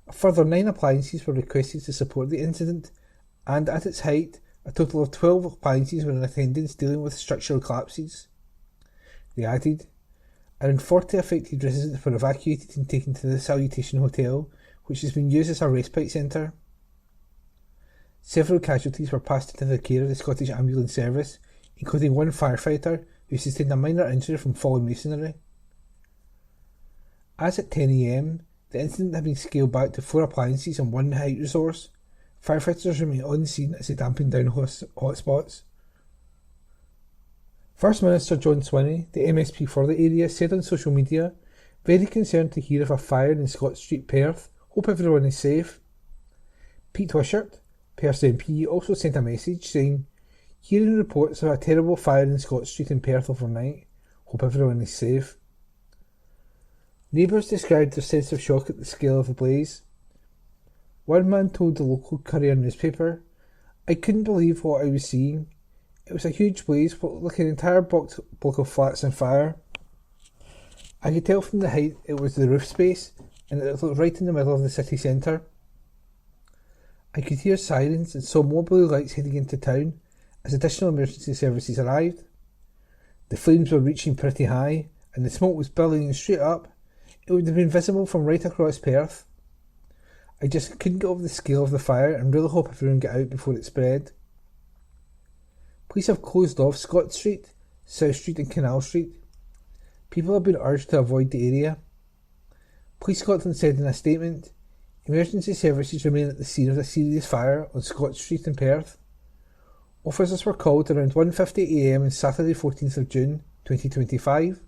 A further 9 appliances were requested to support the incident, and at its height, a total of 12 appliances were in attendance dealing with structural collapses." They added, "Around 40 affected residents were evacuated and taken to the Salutation Hotel, which has been used as a respite centre. Several casualties were passed into the care of the Scottish Ambulance Service, including one firefighter who sustained a minor injury from fallen masonry." As at 10 a.m, the incident had been scaled back to 4 appliances and 1 height resource. Firefighters remain on scene as they dampen down hotspots. First Minister John Swinney, the MSP for the area, said on social media, "Very concerned to hear of a fire in Scott Street, Perth. Hope everyone is safe." Pete Wishart, Perth's MP, also sent a message saying, "Hearing reports of a terrible fire in Scott Street in Perth overnight. Hope everyone is safe." Neighbours described their sense of shock at the scale of the blaze. One man told the local Courier newspaper, "I couldn't believe what I was seeing. It was a huge blaze, what looked like an entire block of flats on fire. I could tell from the height it was the roof space, and it looked right in the middle of the city centre. I could hear sirens and saw more blue lights heading into town as additional emergency services arrived. The flames were reaching pretty high, and the smoke was billowing straight up. It would have been visible from right across Perth. I just couldn't get over the scale of the fire and really hope everyone got out before it spread." Police have closed off Scott Street, South Street and Canal Street. People have been urged to avoid the area. Police Scotland said in a statement, "Emergency services remain at the scene of a serious fire on Scott Street in Perth. Officers were called around 1:50 a.m. on Saturday 14th of June 2025.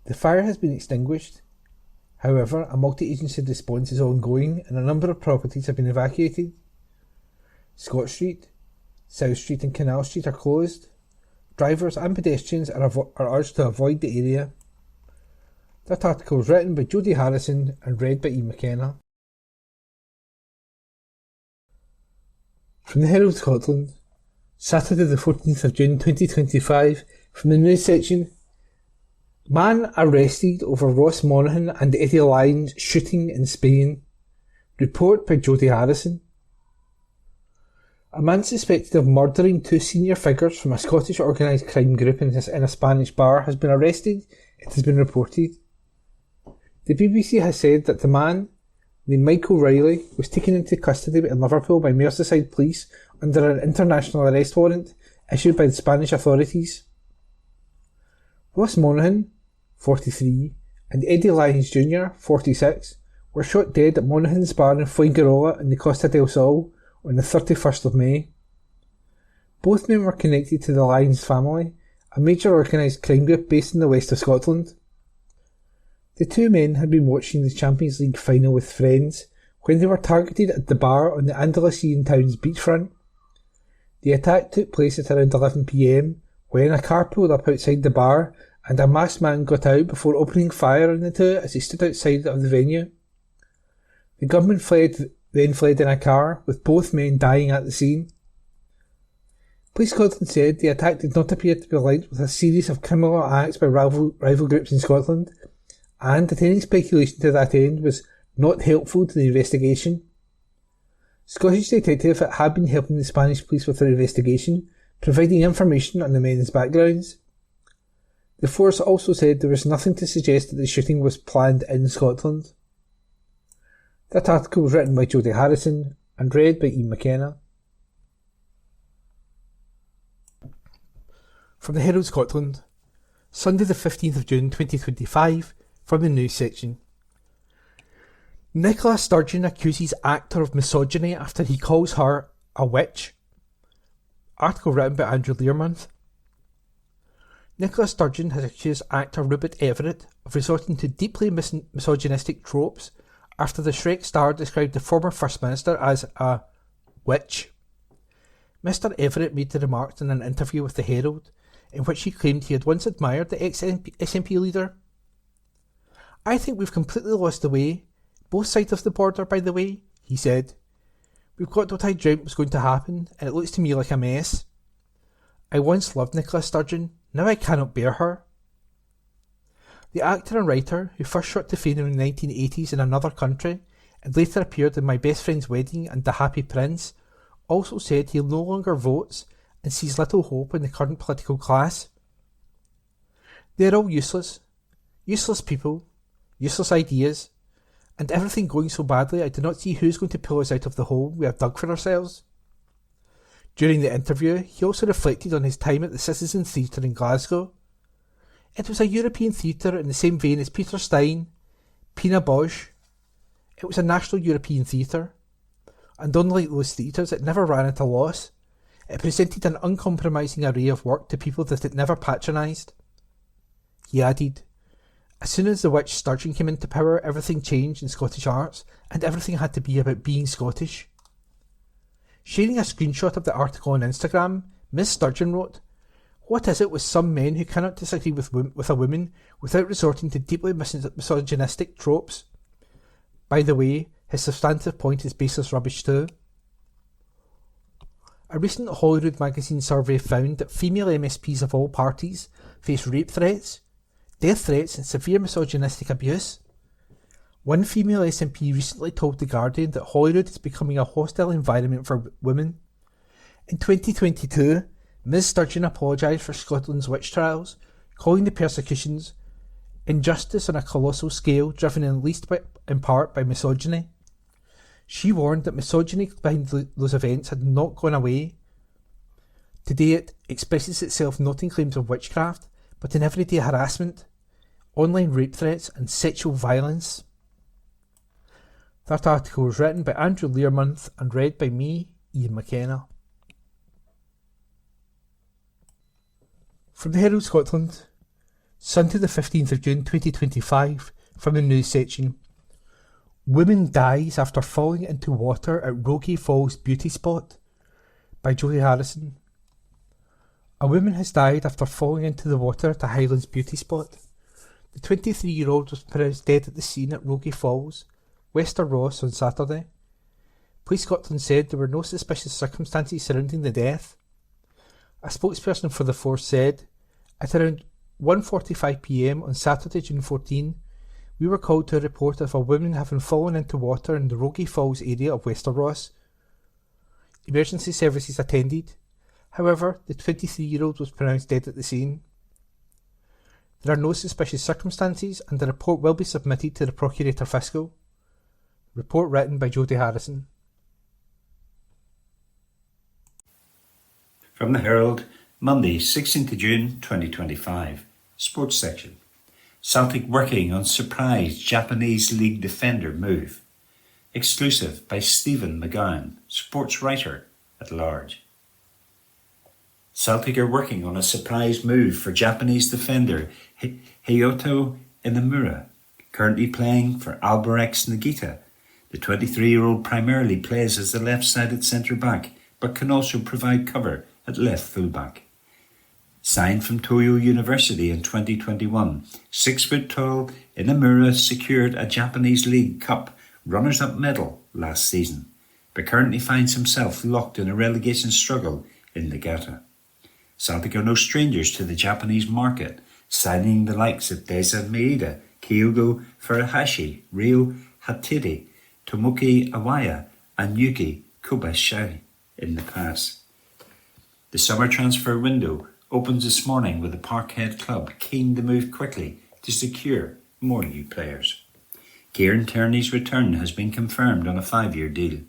The fire has been extinguished. However, a multi-agency response is ongoing and a number of properties have been evacuated. Scott Street, South Street and Canal Street are closed. Drivers and pedestrians are urged to avoid the area." That article was written by Jodie Harrison and read by Ian McKenna. From the Herald Scotland, Saturday the 14th of June 2025, from the news section, "Man arrested over Ross Monaghan and Eddie Lyons shooting in Spain." Report by Jodie Harrison. A man suspected of murdering 2 senior figures from a Scottish organised crime group in a Spanish bar has been arrested, it has been reported. The BBC has said that the man, named Michael Riley, was taken into custody in Liverpool by Merseyside police under an international arrest warrant issued by the Spanish authorities. Ross Monaghan, 43, and Eddie Lyons Jr., 46, were shot dead at Monaghan's bar in Fuengirola in the Costa del Sol on the 31st of May. Both men were connected to the Lyons family, a major organised crime group based in the west of Scotland. The 2 men had been watching the Champions League final with friends when they were targeted at the bar on the Andalusian town's beachfront. The attack took place at around 11 p.m, when a car pulled up outside the bar and a masked man got out before opening fire on the 2 as they stood outside of the venue. The gunman then fled in a car, with both men dying at the scene. Police Scotland said the attack did not appear to be linked with a series of criminal acts by rival groups in Scotland, and that any speculation to that end was not helpful to the investigation. Scottish detectives had been helping the Spanish police with their investigation, providing information on the men's backgrounds. The force also said there was nothing to suggest that the shooting was planned in Scotland. That article was written by Jodie Harrison and read by Ian McKenna. From the Herald Scotland, Sunday the 15th of June 2025, from the news section. Nicola Sturgeon accuses actor of misogyny after he calls her a witch. Article written by Andrew Learmonth. Nicola Sturgeon has accused actor Rupert Everett of resorting to deeply misogynistic tropes after the Shrek star described the former First Minister as a witch. Mr. Everett made the remarks in an interview with the Herald, in which he claimed he had once admired the ex-SNP leader. "I think we've completely lost the way, both sides of the border, by the way," he said. "We've got what I dreamt was going to happen, and it looks to me like a mess. I once loved Nicola Sturgeon, now I cannot bear her." The actor and writer, who first shot to fame in the 1980s in another country, and later appeared in My Best Friend's Wedding and The Happy Prince, also said he no longer votes and sees little hope in the current political class. "They're all useless. Useless people, useless ideas, and everything going so badly I do not see who's going to pull us out of the hole we have dug for ourselves." During the interview, he also reflected on his time at the Citizen Theatre in Glasgow. "It was a European theatre in the same vein as Peter Stein, Pina Bausch. It was a national European theatre, and unlike those theatres, it never ran at a loss. It presented an uncompromising array of work to people that it never patronised." He added, "As soon as the witch Sturgeon came into power, everything changed in Scottish arts, and everything had to be about being Scottish." Sharing a screenshot of the article on Instagram, Ms. Sturgeon wrote, "What is it with some men who cannot disagree with a woman without resorting to deeply misogynistic tropes? By the way, his substantive point is baseless rubbish too." A recent Hollywood magazine survey found that female MSPs of all parties face rape threats, death threats and severe misogynistic abuse. One female SNP recently told The Guardian that Hollywood is becoming a hostile environment for women. In 2022, Ms. Sturgeon apologised for Scotland's witch trials, calling the persecutions injustice on a colossal scale driven in part by misogyny. She warned that misogyny behind those events had not gone away. Today it expresses itself not in claims of witchcraft, but in everyday harassment, online rape threats and sexual violence. That article was written by Andrew Learmonth and read by me, Ian McKenna. From the Herald Scotland, Sunday the 15th of June 2025, from the news section. Woman dies after falling into water at Rogie Falls beauty spot, by Jodie Harrison. A woman has died after falling into the water at a Highlands beauty spot. The 23-year-old was pronounced dead at the scene at Rogie Falls, Wester Ross, on Saturday. Police Scotland said there were no suspicious circumstances surrounding the death. A spokesperson for the force said, "At around 1:45 p.m. on Saturday, June 14, we were called to a report of a woman having fallen into water in the Rogie Falls area of Wester Ross. Emergency services attended. However, the 23-year-old was pronounced dead at the scene. There are no suspicious circumstances and the report will be submitted to the Procurator Fiscal." Report written by Jodie Harrison. From the Herald, Monday, 16th June 2025. Sports section. Celtic working on surprise Japanese League defender move. Exclusive by Stephen McGowan, sports writer at large. Celtic are working on a surprise move for Japanese defender Hayato Inamura, currently playing for Albirex Nagita. The 23-year-old primarily plays as the left-sided centre-back, but can also provide cover at left full-back. Signed from Toyo University in 2021, 6-foot-tall Inamura secured a Japanese League Cup runners-up medal last season, but currently finds himself locked in a relegation struggle in Niigata. Celtic are no strangers to the Japanese market, signing the likes of Deza Maeda, Kyogo Furuhashi, Ryo Hatere, Tomoki Awaya and Yuki Kobayashi in the past. The summer transfer window opens this morning with the Parkhead club keen to move quickly to secure more new players. Kieran Tierney's return has been confirmed on a 5-year deal.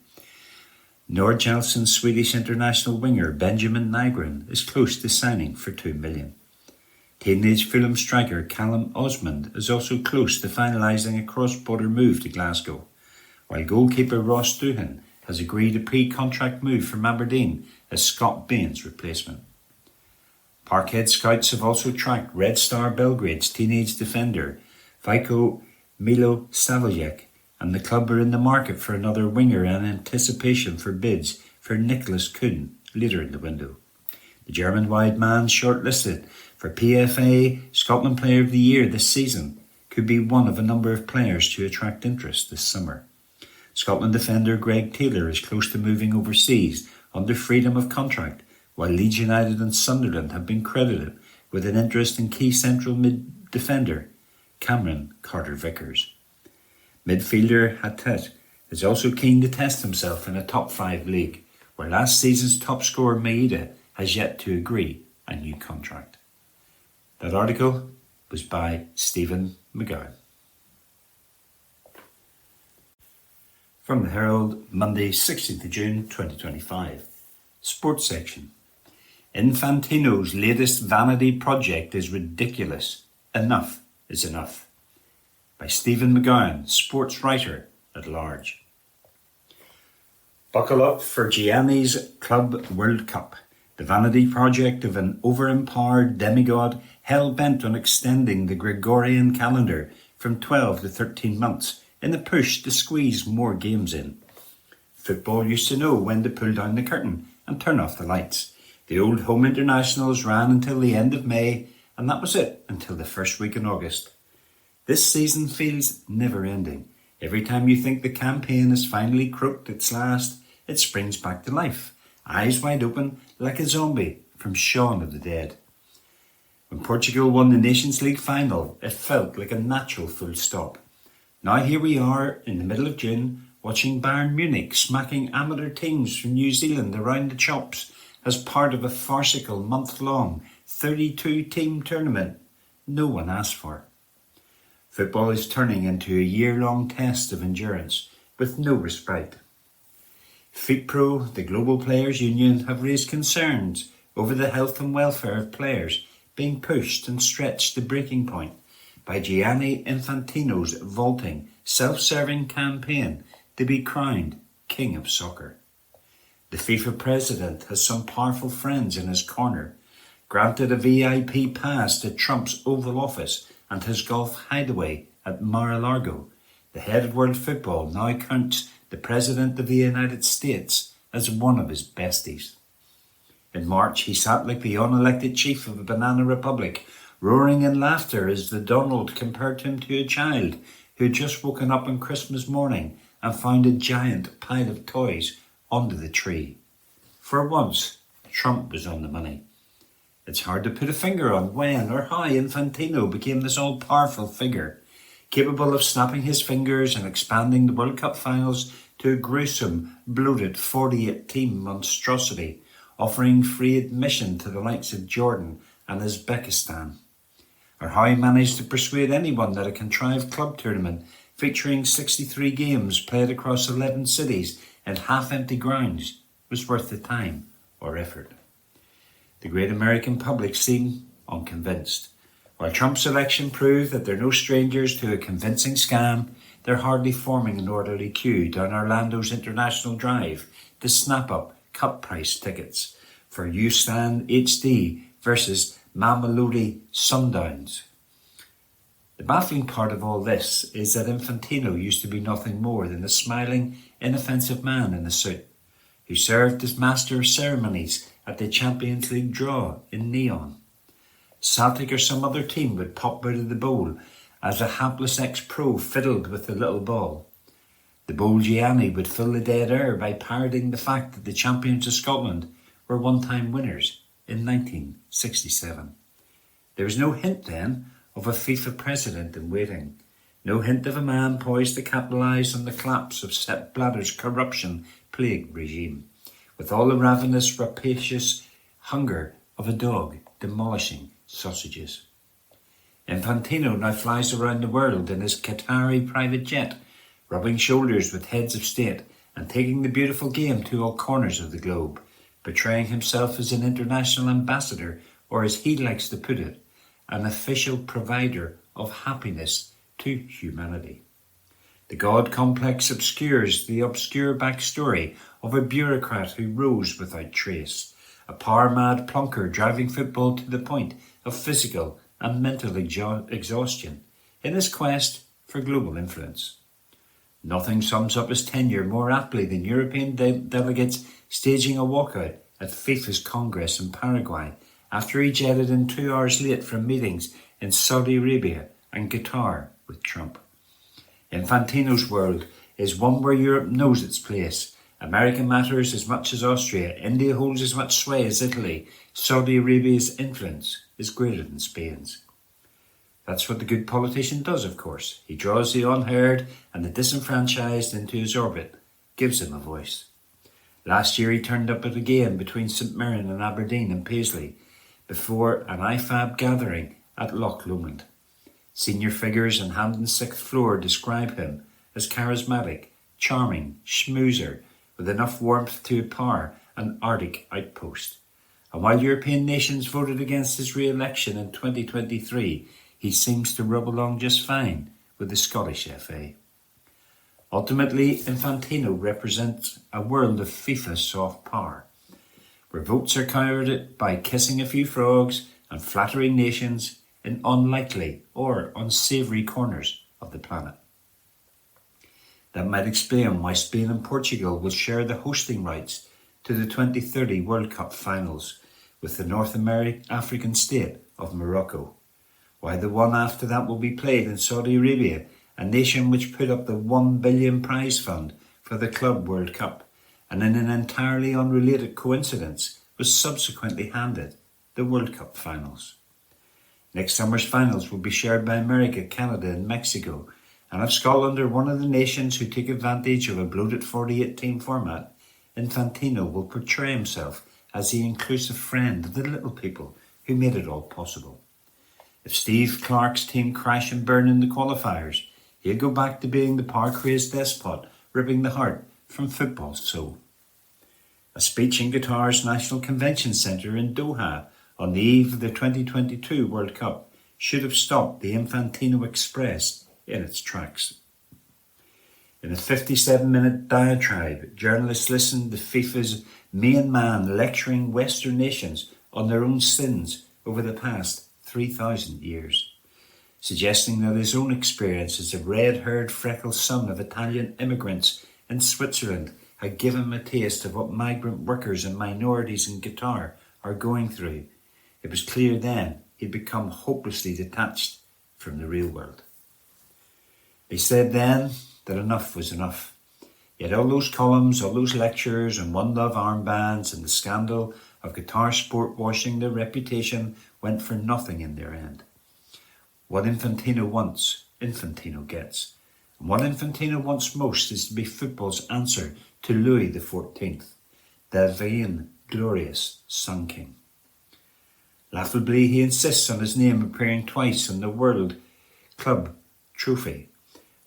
Nordjylland's Swedish international winger Benjamin Nygren is close to signing for $2 million. Teenage Fulham striker Callum Osmond is also close to finalising a cross-border move to Glasgow, while goalkeeper Ross Doohan has agreed a pre-contract move from Aberdeen as Scott Bain's replacement. Parkhead scouts have also tracked Red Star Belgrade's teenage defender Vajko Milosavljevic, and the club are in the market for another winger in anticipation for bids for Nicholas Kuhn later in the window. The German-wide man shortlisted for PFA Scotland Player of the Year this season could be one of a number of players to attract interest this summer. Scotland defender Greg Taylor is close to moving overseas under freedom of contract, while Leeds United and Sunderland have been credited with an interest in key central mid-defender Cameron Carter-Vickers. Midfielder Hatet is also keen to test himself in a top 5 league, where last season's top scorer Maeda has yet to agree a new contract. That article was by Stephen McGowan. From the Herald, Monday 16th of June 2025. Sports section. Infantino's latest vanity project is ridiculous. Enough is enough. By Stephen McGowan, sports writer at large. Buckle up for Gianni's Club World Cup, the vanity project of an over-empowered demigod hell-bent on extending the Gregorian calendar from 12 to 13 months in the push to squeeze more games in. Football used to know when to pull down the curtain and turn off the lights. The old home internationals ran until the end of May, and that was it until the first week in August. This season feels never-ending. Every time you think the campaign has finally croaked its last, it springs back to life, eyes wide open like a zombie from Shaun of the Dead. When Portugal won the Nations League final, it felt like a natural full stop. Now here we are in the middle of June, watching Bayern Munich smacking amateur teams from New Zealand around the chops as part of a farcical month-long 32-team tournament no one asked for. Football is turning into a year-long test of endurance with no respite. FIPRO, the Global Players Union, have raised concerns over the health and welfare of players being pushed and stretched to breaking point by Gianni Infantino's vaulting, self-serving campaign to be crowned King of Soccer. The FIFA president has some powerful friends in his corner, granted a VIP pass to Trump's Oval Office and his golf hideaway at Mar-a-Lago. The head of world football now counts the President of the United States as one of his besties. In March, he sat like the unelected chief of a banana republic, roaring in laughter as the Donald compared him to a child who had just woken up on Christmas morning and found a giant pile of toys under the tree. For once, Trump was on the money. It's hard to put a finger on when or how Infantino became this all-powerful figure, capable of snapping his fingers and expanding the World Cup finals to a gruesome, bloated 48-team monstrosity, offering free admission to the likes of Jordan and Uzbekistan. Or how he managed to persuade anyone that a contrived club tournament featuring 63 games played across 11 cities in half-empty grounds was worth the time or effort. The great American public seemed unconvinced. While Trump's election proved that they're no strangers to a convincing scam, they're hardly forming an orderly queue down Orlando's International Drive to snap up cut-price tickets for U-Stand HD versus Mamelodi Sundowns. The baffling part of all this is that Infantino used to be nothing more than a smiling, inoffensive man in a suit, who served as master of ceremonies at the Champions League draw in Neon. Celtic or some other team would pop out of the bowl as a hapless ex-pro fiddled with the little ball. The bowl Gianni would fill the dead air by parroting the fact that the champions of Scotland were one-time winners in 1967. There was no hint then of a FIFA president in waiting, no hint of a man poised to capitalise on the collapse of Sepp Blatter's corruption-plagued regime, with all the ravenous, rapacious hunger of a dog demolishing sausages. Infantino now flies around the world in his Qatari private jet, rubbing shoulders with heads of state and taking the beautiful game to all corners of the globe, portraying himself as an international ambassador, or as he likes to put it, an official provider of happiness to humanity. The God complex obscures the obscure backstory of a bureaucrat who rose without trace, a power-mad plonker driving football to the point of physical and mental exhaustion in his quest for global influence. Nothing sums up his tenure more aptly than European delegates staging a walkout at FIFA's Congress in Paraguay after he jetted in 2 hours late from meetings in Saudi Arabia and Qatar with Trump. Infantino's world is one where Europe knows its place. America matters as much as Austria. India holds as much sway as Italy. Saudi Arabia's influence is greater than Spain's. That's what the good politician does, of course. He draws the unheard and the disenfranchised into his orbit, gives them a voice. Last year he turned up at a game between St Mirren and Aberdeen and Paisley before an IFAB gathering at Loch Lomond. Senior figures on Hampden's 6th floor describe him as charismatic, charming, schmoozer, with enough warmth to power an Arctic outpost. And while European nations voted against his re-election in 2023, he seems to rub along just fine with the Scottish FA. Ultimately, Infantino represents a world of FIFA soft power, where votes are counted by kissing a few frogs and flattering nations in unlikely or unsavoury corners of the planet. That might explain why Spain and Portugal will share the hosting rights to the 2030 World Cup finals with the North African state of Morocco, why the one after that will be played in Saudi Arabia, a nation which put up the $1 billion prize fund for the Club World Cup, and in an entirely unrelated coincidence was subsequently handed the World Cup finals. Next summer's finals will be shared by America, Canada and Mexico, and if Scotland are one of the nations who take advantage of a bloated 48-team format, Infantino will portray himself as the inclusive friend of the little people who made it all possible. If Steve Clarke's team crash and burn in the qualifiers, he'll go back to being the power-crazed despot, ripping the heart from football's soul. A speech in Qatar's National Convention Centre in Doha on the eve of the 2022 World Cup should have stopped the Infantino Express in its tracks. In a 57-minute diatribe, journalists listened to FIFA's main man lecturing Western nations on their own sins over the past 3,000 years, suggesting that his own experience as a red-haired freckled son of Italian immigrants in Switzerland had given him a taste of what migrant workers and minorities in Qatar are going through. It was clear then he'd become hopelessly detached from the real world. He said then that enough was enough. Yet all those columns, all those lectures and One Love armbands and the scandal of Qatar sport washing their reputation went for nothing in their end. What Infantino wants, Infantino gets. And what Infantino wants most is to be football's answer to Louis XIV, the vain, glorious Sun King. Laughably, he insists on his name appearing twice on the World Club trophy,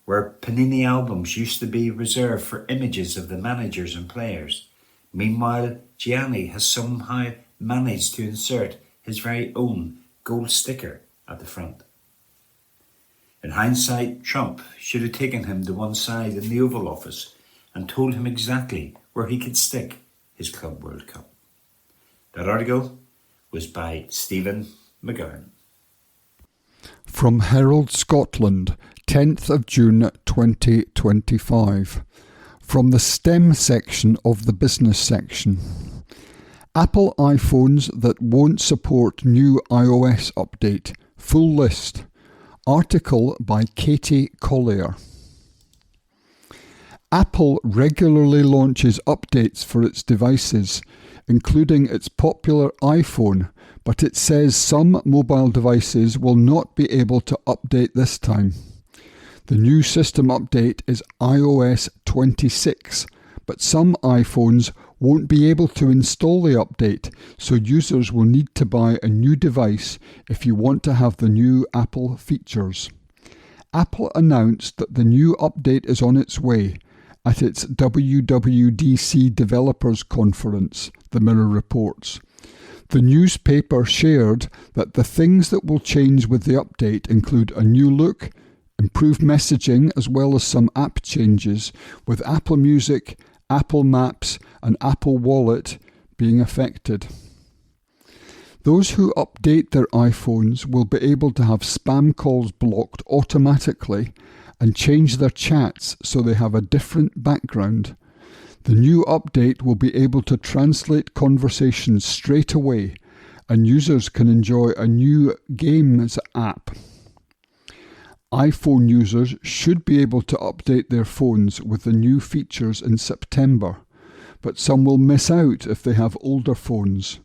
where Panini albums used to be reserved for images of the managers and players. Meanwhile, Gianni has somehow managed to insert his very own gold sticker at the front. In hindsight, Trump should have taken him to one side in the Oval Office and told him exactly where he could stick his Club World Cup. That article was by Stephen McGowan. From Herald, Scotland, 10th of June 2025. From the STEM section of the business section. Apple iPhones that won't support new iOS update. Full list. Article by Katie Collier. Apple regularly launches updates for its devices, including its popular iPhone, but it says some mobile devices will not be able to update this time. The new system update is iOS 26, but some iPhones won't be able to install the update, so users will need to buy a new device if you want to have the new Apple features. Apple announced that the new update is on its way at its WWDC Developers Conference, the Mirror reports. The newspaper shared that the things that will change with the update include a new look, improved messaging, as well as some app changes, with Apple Music, Apple Maps and Apple Wallet being affected. Those who update their iPhones will be able to have spam calls blocked automatically and change their chats so they have a different background. The new update will be able to translate conversations straight away, and users can enjoy a new Games app. iPhone users should be able to update their phones with the new features in September, but some will miss out if they have older phones.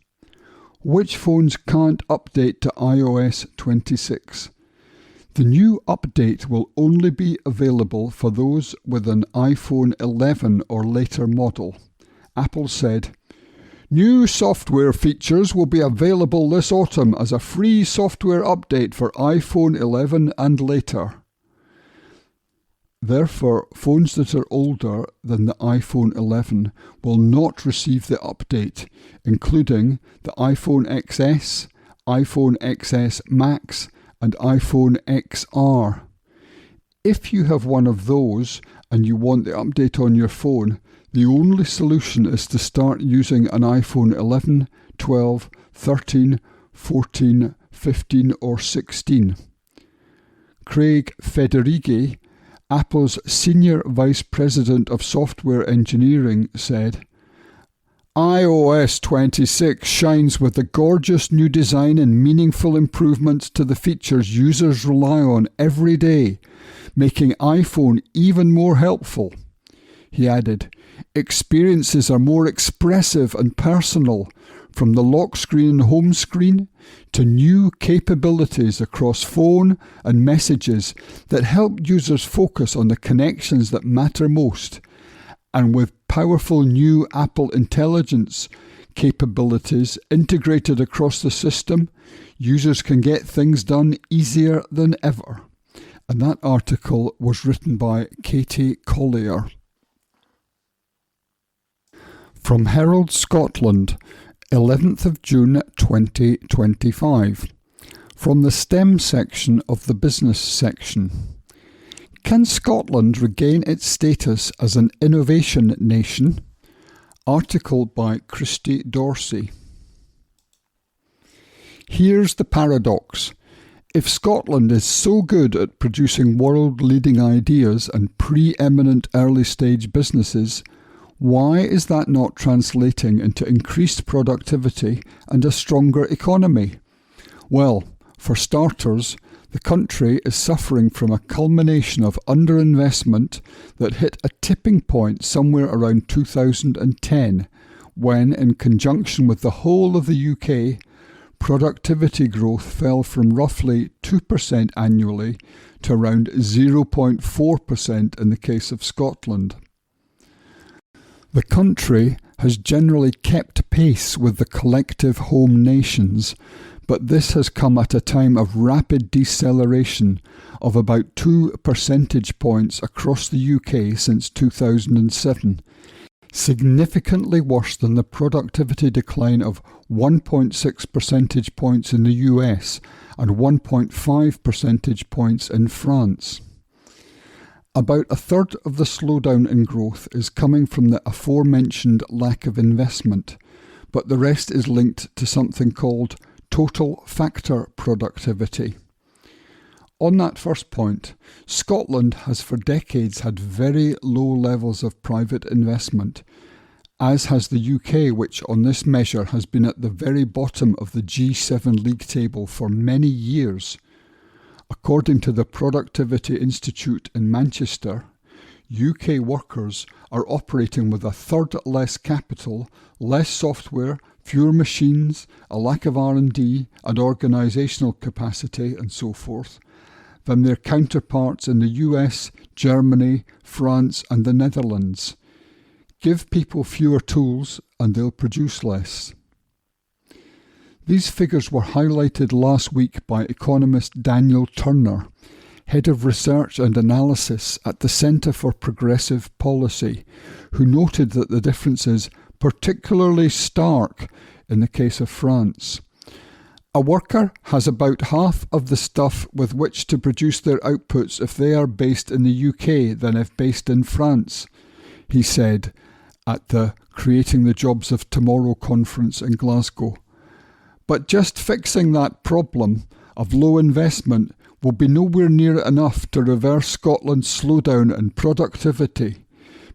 Which phones can't update to iOS 26? The new update will only be available for those with an iPhone 11 or later model. Apple said, "New software features will be available this autumn as a free software update for iPhone 11 and later." Therefore, phones that are older than the iPhone 11 will not receive the update, including the iPhone XS, iPhone XS Max, and iPhone XR. If you have one of those and you want the update on your phone, the only solution is to start using an iPhone 11, 12, 13, 14, 15 or 16. Craig Federighi, Apple's Senior Vice President of Software Engineering, said, iOS 26 shines with a gorgeous new design and meaningful improvements to the features users rely on every day, making iPhone even more helpful. He added, experiences are more expressive and personal, from the lock screen and home screen to new capabilities across phone and messages that help users focus on the connections that matter most. And with powerful new Apple Intelligence capabilities integrated across the system, users can get things done easier than ever. And that article was written by Katie Collier. From Herald, Scotland, 11th of June 2025. From the STEM section of the business section. Can Scotland regain its status as an innovation nation? Article by Christy Dorsey. Here's the paradox. If Scotland is so good at producing world-leading ideas and pre-eminent early-stage businesses, why is that not translating into increased productivity and a stronger economy? Well, for starters, the country is suffering from a culmination of underinvestment that hit a tipping point somewhere around 2010, when, in conjunction with the whole of the UK, productivity growth fell from roughly 2% annually to around 0.4% in the case of Scotland. The country has generally kept pace with the collective home nations, but this has come at a time of rapid deceleration of about 2 percentage points across the UK since 2007, significantly worse than the productivity decline of 1.6 percentage points in the US and 1.5 percentage points in France. About a third of the slowdown in growth is coming from the aforementioned lack of investment, but the rest is linked to something called total factor productivity. On that first point, Scotland has for decades had very low levels of private investment, as has the UK, which on this measure has been at the very bottom of the G7 league table for many years. According to the Productivity Institute in Manchester, UK workers are operating with a third less capital, less software, fewer machines, a lack of R&D and organisational capacity and so forth, than their counterparts in the US, Germany, France and the Netherlands. Give people fewer tools and they'll produce less. These figures were highlighted last week by economist Daniel Turner, Head of Research and Analysis at the Centre for Progressive Policy, who noted that the difference is particularly stark in the case of France. A worker has about half of the stuff with which to produce their outputs if they are based in the UK than if based in France, he said at the Creating the Jobs of Tomorrow conference in Glasgow. But just fixing that problem of low investment will be nowhere near enough to reverse Scotland's slowdown in productivity,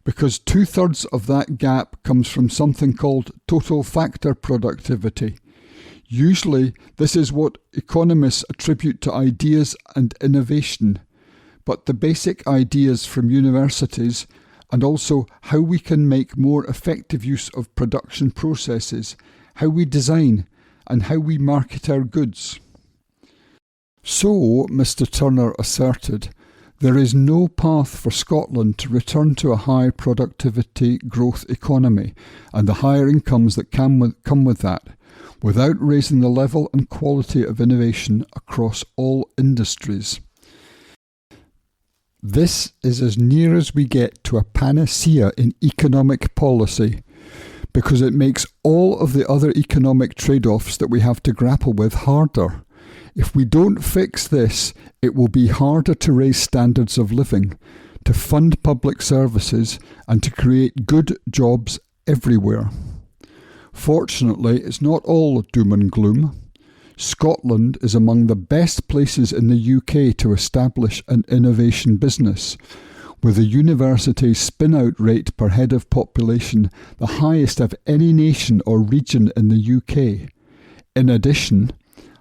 because 2/3 of that gap comes from something called total factor productivity. Usually, this is what economists attribute to ideas and innovation, but the basic ideas from universities and also how we can make more effective use of production processes, how we design, and how we market our goods. So, Mr. Turner asserted, there is no path for Scotland to return to a high productivity growth economy and the higher incomes that come with that, without raising the level and quality of innovation across all industries. This is as near as we get to a panacea in economic policy, because it makes all of the other economic trade-offs that we have to grapple with harder. If we don't fix this, it will be harder to raise standards of living, to fund public services, and to create good jobs everywhere. Fortunately, it's not all doom and gloom. Scotland is among the best places in the UK to establish an innovation business, with a university spin-out rate per head of population the highest of any nation or region in the UK. In addition,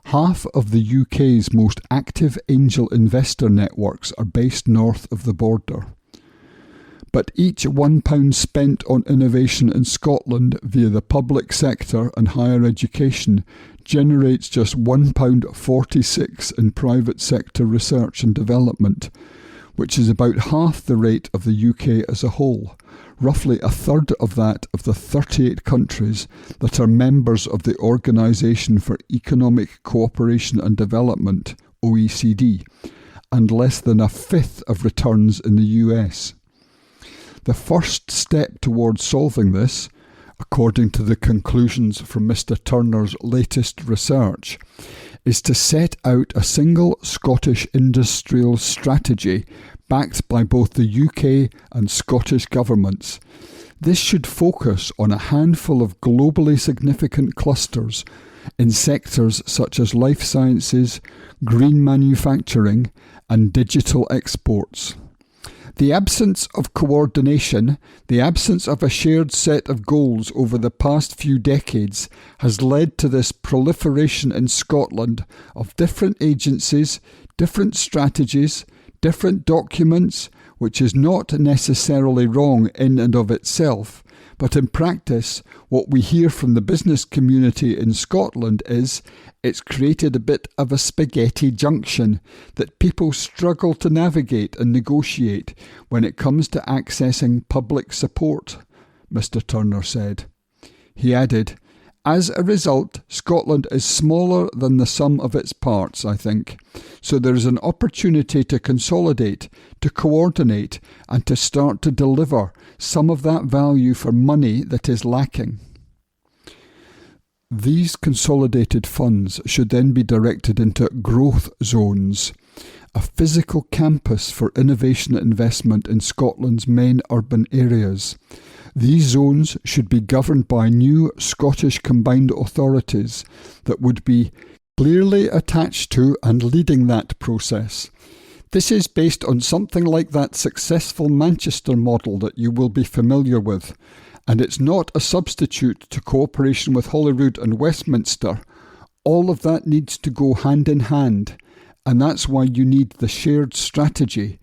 half of the UK's most active angel investor networks are based north of the border. But each £1 spent on innovation in Scotland via the public sector and higher education generates just £1.46 in private sector research and development, which is about half the rate of the UK as a whole, roughly a third of that of the 38 countries that are members of the Organisation for Economic Cooperation and Development, OECD, and less than a fifth of returns in the US. The first step towards solving this, according to the conclusions from Mr. Turner's latest research, is to set out a single Scottish industrial strategy backed by both the UK and Scottish governments. This should focus on a handful of globally significant clusters in sectors such as life sciences, green manufacturing, and digital exports. The absence of coordination, the absence of a shared set of goals over the past few decades has led to this proliferation in Scotland of different agencies, different strategies, different documents, which is not necessarily wrong in and of itself, but in practice, what we hear from the business community in Scotland is it's created a bit of a spaghetti junction that people struggle to navigate and negotiate when it comes to accessing public support, Mr. Turner said. He added, as a result, Scotland is smaller than the sum of its parts, I think. So there is an opportunity to consolidate, to coordinate, and to start to deliver some of that value for money that is lacking. These consolidated funds should then be directed into growth zones, a physical campus for innovation investment in Scotland's main urban areas. These zones should be governed by new Scottish combined authorities that would be clearly attached to and leading that process. This is based on something like that successful Manchester model that you will be familiar with, and it's not a substitute to cooperation with Holyrood and Westminster. All of that needs to go hand in hand, and that's why you need the shared strategy.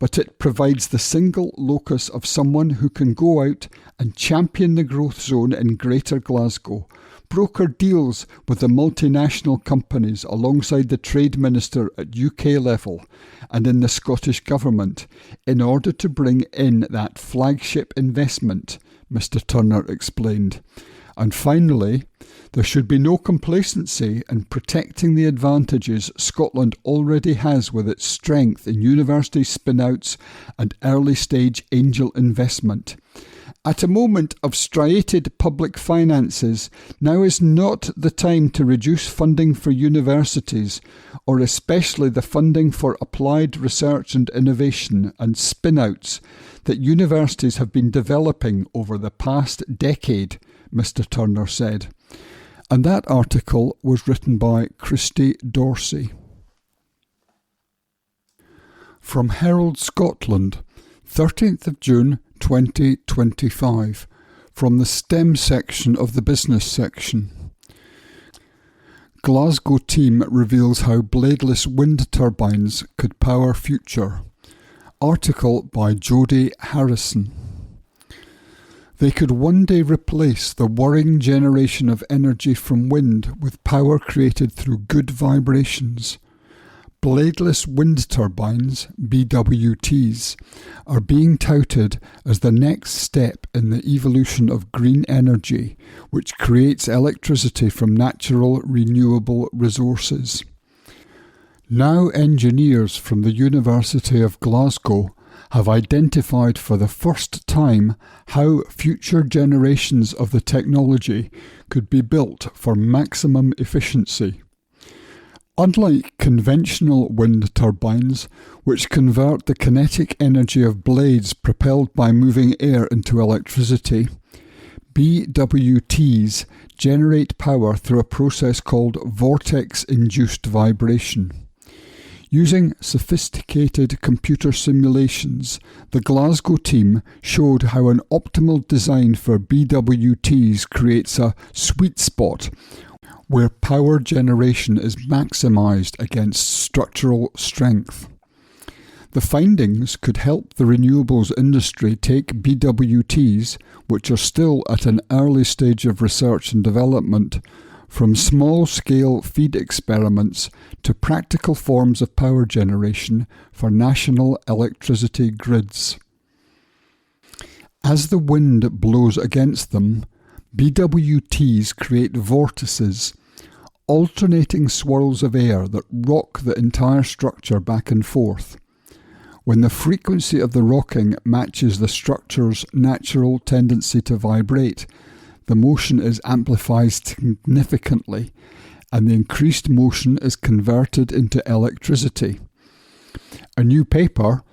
But it provides the single locus of someone who can go out and champion the growth zone in Greater Glasgow, broker deals with the multinational companies alongside the Trade Minister at UK level and in the Scottish Government in order to bring in that flagship investment, Mr. Turner explained. And finally, there should be no complacency in protecting the advantages Scotland already has with its strength in university spin-outs and early-stage angel investment. At a moment of striated public finances, now is not the time to reduce funding for universities, or especially the funding for applied research and innovation and spin-outs that universities have been developing over the past decade, Mr. Turner said. And that article was written by Christy Dorsey. From Herald, Scotland, 13th of June 2025, from the STEM section of the business section. Glasgow team reveals how bladeless wind turbines could power future. Article by Jodie Harrison. They could one day replace the worrying generation of energy from wind with power created through good vibrations. Bladeless wind turbines, BWTs, are being touted as the next step in the evolution of green energy, which creates electricity from natural renewable resources. Now engineers from the University of Glasgow have identified for the first time how future generations of the technology could be built for maximum efficiency. Unlike conventional wind turbines, which convert the kinetic energy of blades propelled by moving air into electricity, BWTs generate power through a process called vortex-induced vibration. Using sophisticated computer simulations, the Glasgow team showed how an optimal design for BWTs creates a sweet spot where power generation is maximised against structural strength. The findings could help the renewables industry take BWTs, which are still at an early stage of research and development, from small-scale feed experiments to practical forms of power generation for national electricity grids. As the wind blows against them, BWTs create vortices, alternating swirls of air that rock the entire structure back and forth. When the frequency of the rocking matches the structure's natural tendency to vibrate, the motion is amplified significantly, and the increased motion is converted into electricity. A new paper,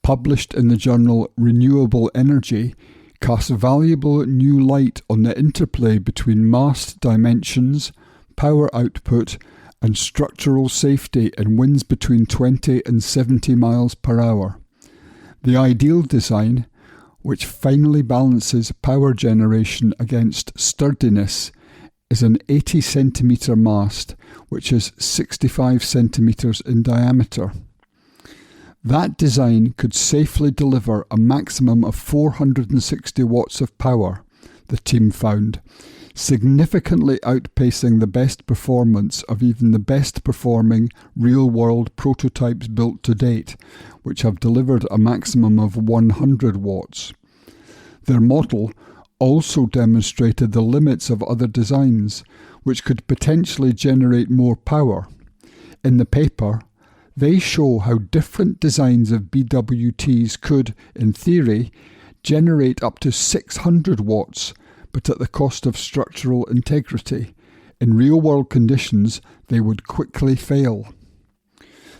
published in the journal Renewable Energy, casts valuable new light on the interplay between mass dimensions, power output, and structural safety in winds between 20 and 70 miles per hour. The ideal design, which finally balances power generation against sturdiness, is an 80 centimetre mast, which is 65 centimetres in diameter. That design could safely deliver a maximum of 460 watts of power, the team found, significantly outpacing the best performance of even the best performing real-world prototypes built to date, which have delivered a maximum of 100 watts. Their model also demonstrated the limits of other designs, which could potentially generate more power. In the paper, they show how different designs of BWTs could, in theory, generate up to 600 watts, but at the cost of structural integrity. In real-world conditions, they would quickly fail.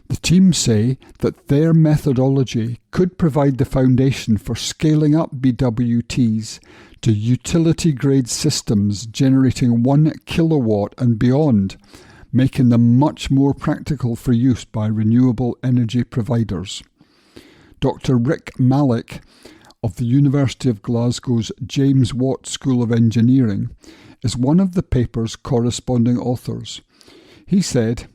The team say that their methodology could provide the foundation for scaling up BWTs to utility-grade systems generating 1 kilowatt and beyond, making them much more practical for use by renewable energy providers. Dr. Rick Malik of the University of Glasgow's James Watt School of Engineering is one of the paper's corresponding authors. He said,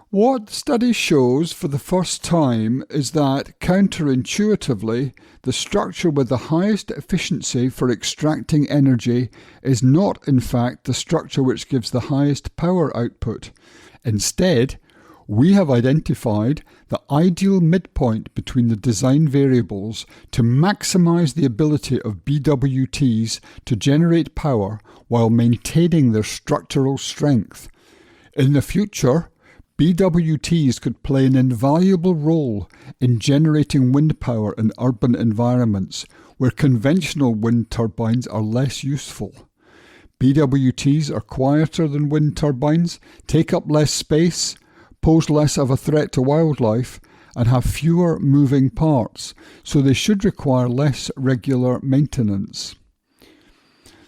"What the study shows for the first time is that, counterintuitively, the structure with the highest efficiency for extracting energy is not in fact the structure which gives the highest power output. Instead, we have identified the ideal midpoint between the design variables to maximize the ability of BWTs to generate power while maintaining their structural strength. In the future, BWTs could play an invaluable role in generating wind power in urban environments, where conventional wind turbines are less useful. BWTs are quieter than wind turbines, take up less space, pose less of a threat to wildlife, and have fewer moving parts, so they should require less regular maintenance.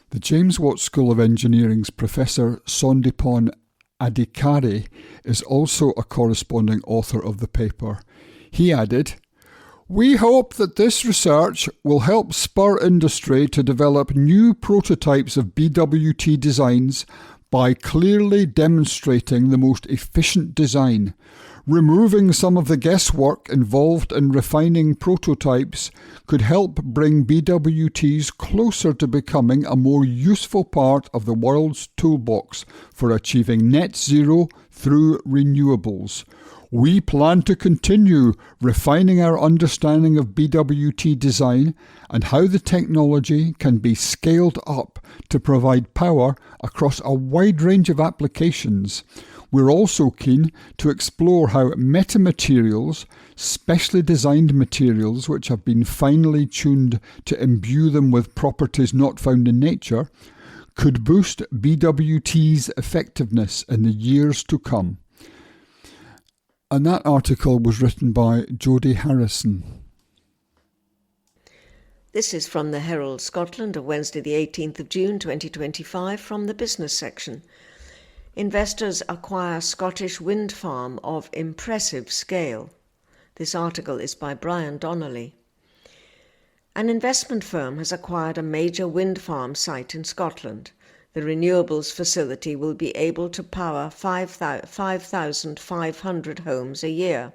The James Watt School of Engineering's Professor Sandeepan Adhikari is also a corresponding author of the paper. He added, "We hope that this research will help spur industry to develop new prototypes of BWT designs by clearly demonstrating the most efficient design. Removing some of the guesswork involved in refining prototypes could help bring BWTs closer to becoming a more useful part of the world's toolbox for achieving net zero through renewables. We plan to continue refining our understanding of BWT design and how the technology can be scaled up to provide power across a wide range of applications. We're also keen to explore how metamaterials, specially designed materials which have been finely tuned to imbue them with properties not found in nature, could boost BWT's effectiveness in the years to come." And that article was written by Jodie Harrison. This is from the Herald Scotland of Wednesday the 18th of June 2025 from the business section. Investors acquire Scottish wind farm of impressive scale. This article is by Brian Donnelly. An investment firm has acquired a major wind farm site in Scotland. The renewables facility will be able to power 5,500 homes a year.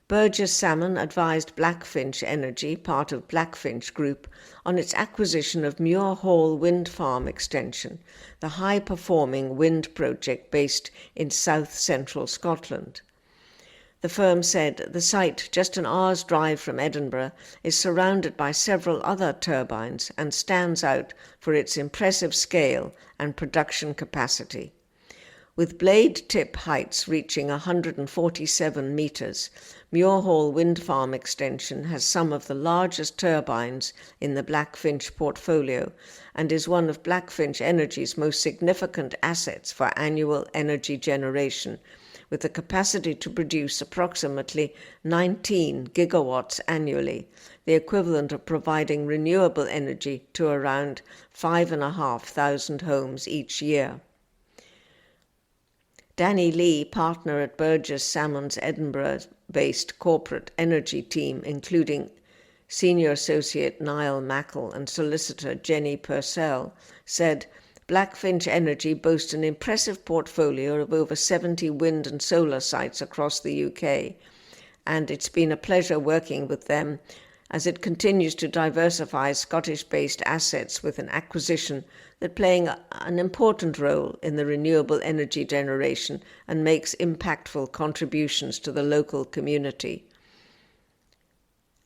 Burgess Salmon advised Blackfinch Energy, part of Blackfinch Group, on its acquisition of Muir Hall Wind Farm Extension, the high-performing wind project based in south-central Scotland. The firm said the site, just an hour's drive from Edinburgh, is surrounded by several other turbines and stands out for its impressive scale and production capacity. With blade tip heights reaching 147 metres, Muir Hall Wind Farm Extension has some of the largest turbines in the Blackfinch portfolio and is one of Blackfinch Energy's most significant assets for annual energy generation, with the capacity to produce approximately 19 gigawatts annually, the equivalent of providing renewable energy to around 5,500 homes each year. Danny Lee, partner at Burgess Salmon's Edinburgh-based corporate energy team, including Senior Associate Niall Mackle and Solicitor Jenny Purcell, said, "Blackfinch Energy boasts an impressive portfolio of over 70 wind and solar sites across the UK, and it's been a pleasure working with them as it continues to diversify Scottish-based assets with an acquisition that playing an important role in the renewable energy generation and makes impactful contributions to the local community."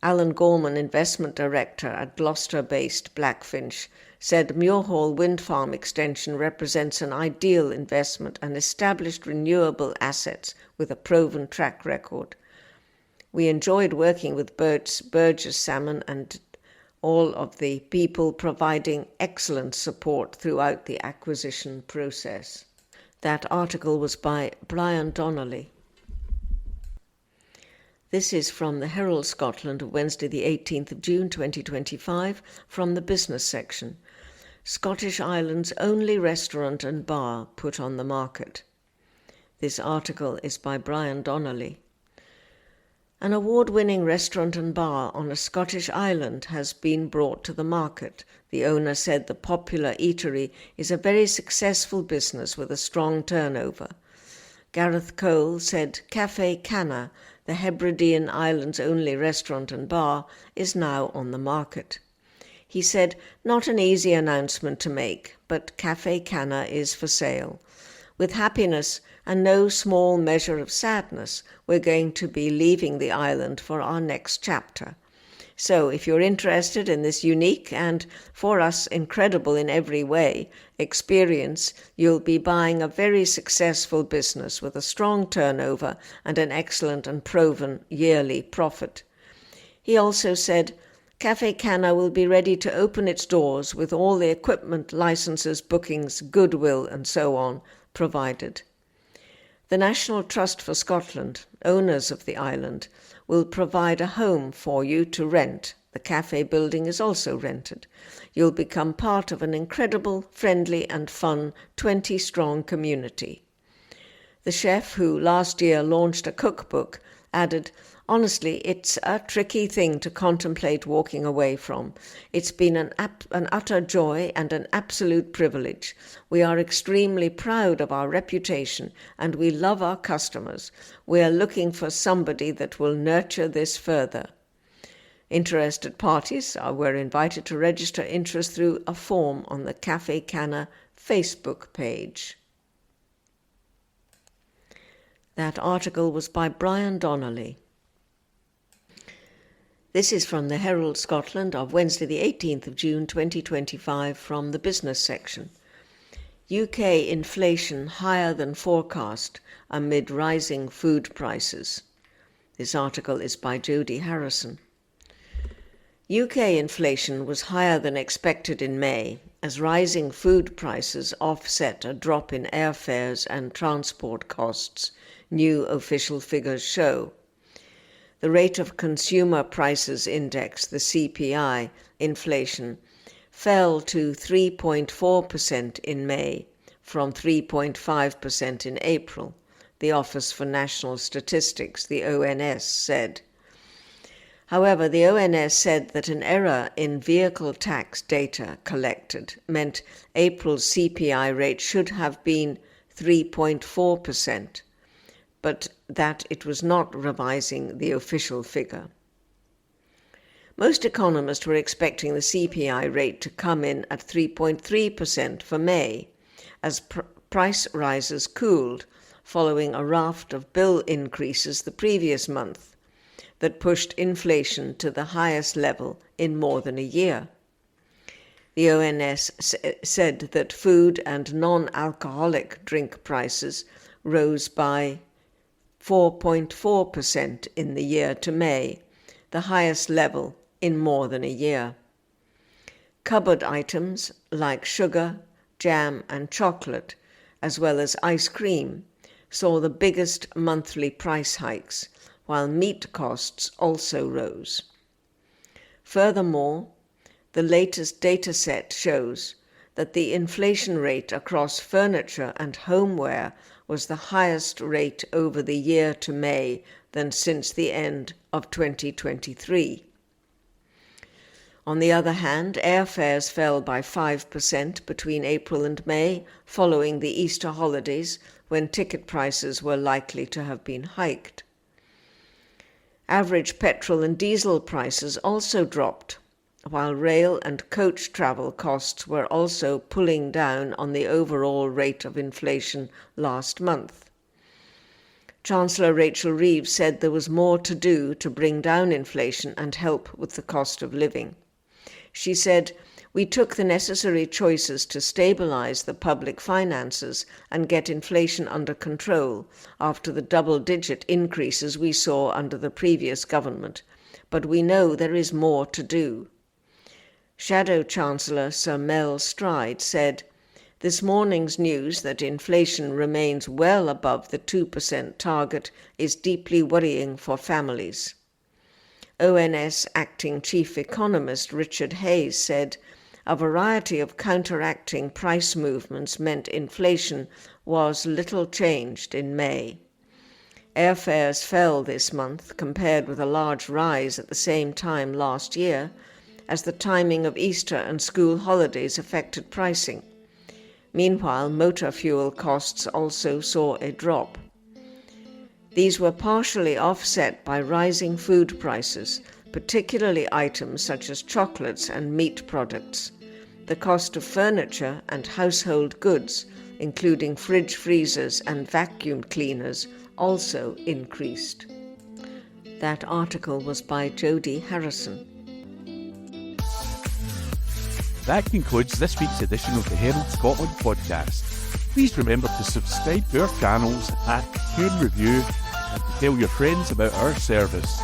Alan Gorman, Investment Director at Gloucester-based Blackfinch, said Muir Hall Wind Farm Extension represents an ideal investment and established renewable assets with a proven track record. "We enjoyed working with Burgess Salmon and all of the people providing excellent support throughout the acquisition process." That article was by Brian Donnelly. This is from the Herald Scotland of Wednesday the 18th of June 2025 from the business section. Scottish Islands' only restaurant and bar put on the market. This article is by Brian Donnelly. An award-winning restaurant and bar on a Scottish island has been brought to the market. The owner said the popular eatery is a very successful business with a strong turnover. Gareth Cole said Café Canna, the Hebridean Islands' only restaurant and bar, is now on the market. He said, "Not an easy announcement to make, but Café Canna is for sale. With happiness and no small measure of sadness, we're going to be leaving the island for our next chapter. So if you're interested in this unique and, for us, incredible in every way experience, you'll be buying a very successful business with a strong turnover and an excellent and proven yearly profit." He also said, Cafe Cana will be ready to open its doors with all the equipment, licenses, bookings, goodwill and so on provided. The National Trust for Scotland, owners of the island, will provide a home for you to rent. The cafe building is also rented. You'll become part of an incredible, friendly and fun 20-strong community. The chef, who last year launched a cookbook, added, "Honestly, it's a tricky thing to contemplate walking away from. It's been an utter joy and an absolute privilege. We are extremely proud of our reputation and we love our customers. We are looking for somebody that will nurture this further." Interested parties were invited to register interest through a form on the Cafe Cana Facebook page. That article was by Brian Donnelly. This is from the Herald Scotland of Wednesday the 18th of June 2025 from the business section. UK inflation higher than forecast amid rising food prices. This article is by Jodie Harrison. UK inflation was higher than expected in May as rising food prices offset a drop in airfares and transport costs, new official figures show. The rate of consumer prices index, the CPI, inflation fell to 3.4% in May from 3.5% in April, the Office for National Statistics, the ONS, said. However, the ONS said that an error in vehicle tax data collected meant April's CPI rate should have been 3.4%, but that it was not revising the official figure. Most economists were expecting the CPI rate to come in at 3.3% for May, as price rises cooled following a raft of bill increases the previous month that pushed inflation to the highest level in more than a year. The ONS said that food and non-alcoholic drink prices rose by 4.4% in the year to May, the highest level in more than a year. Cupboard items like sugar, jam and chocolate, as well as ice cream, saw the biggest monthly price hikes, while meat costs also rose. Furthermore, the latest data set shows that the inflation rate across furniture and homeware was the highest rate over the year to May than since the end of 2023. On the other hand, airfares fell by 5% between April and May, following the Easter holidays, when ticket prices were likely to have been hiked. Average petrol and diesel prices also dropped, while rail and coach travel costs were also pulling down on the overall rate of inflation last month. Chancellor Rachel Reeves said there was more to do to bring down inflation and help with the cost of living. She said, "We took the necessary choices to stabilise the public finances and get inflation under control after the double-digit increases we saw under the previous government, but we know there is more to do." Shadow Chancellor Sir Mel Stride said, "This morning's news that inflation remains well above the 2% target is deeply worrying for families." ONS Acting Chief Economist Richard Hayes said, "A variety of counteracting price movements meant inflation was little changed in May. Airfares fell this month compared with a large rise at the same time last year, as the timing of Easter and school holidays affected pricing. Meanwhile, motor fuel costs also saw a drop. These were partially offset by rising food prices, particularly items such as chocolates and meat products. The cost of furniture and household goods, including fridge freezers and vacuum cleaners, also increased." That article was by Jodie Harrison. That concludes this week's edition of the Herald Scotland podcast. Please remember to subscribe to our channels, Tune Review, and to tell your friends about our service.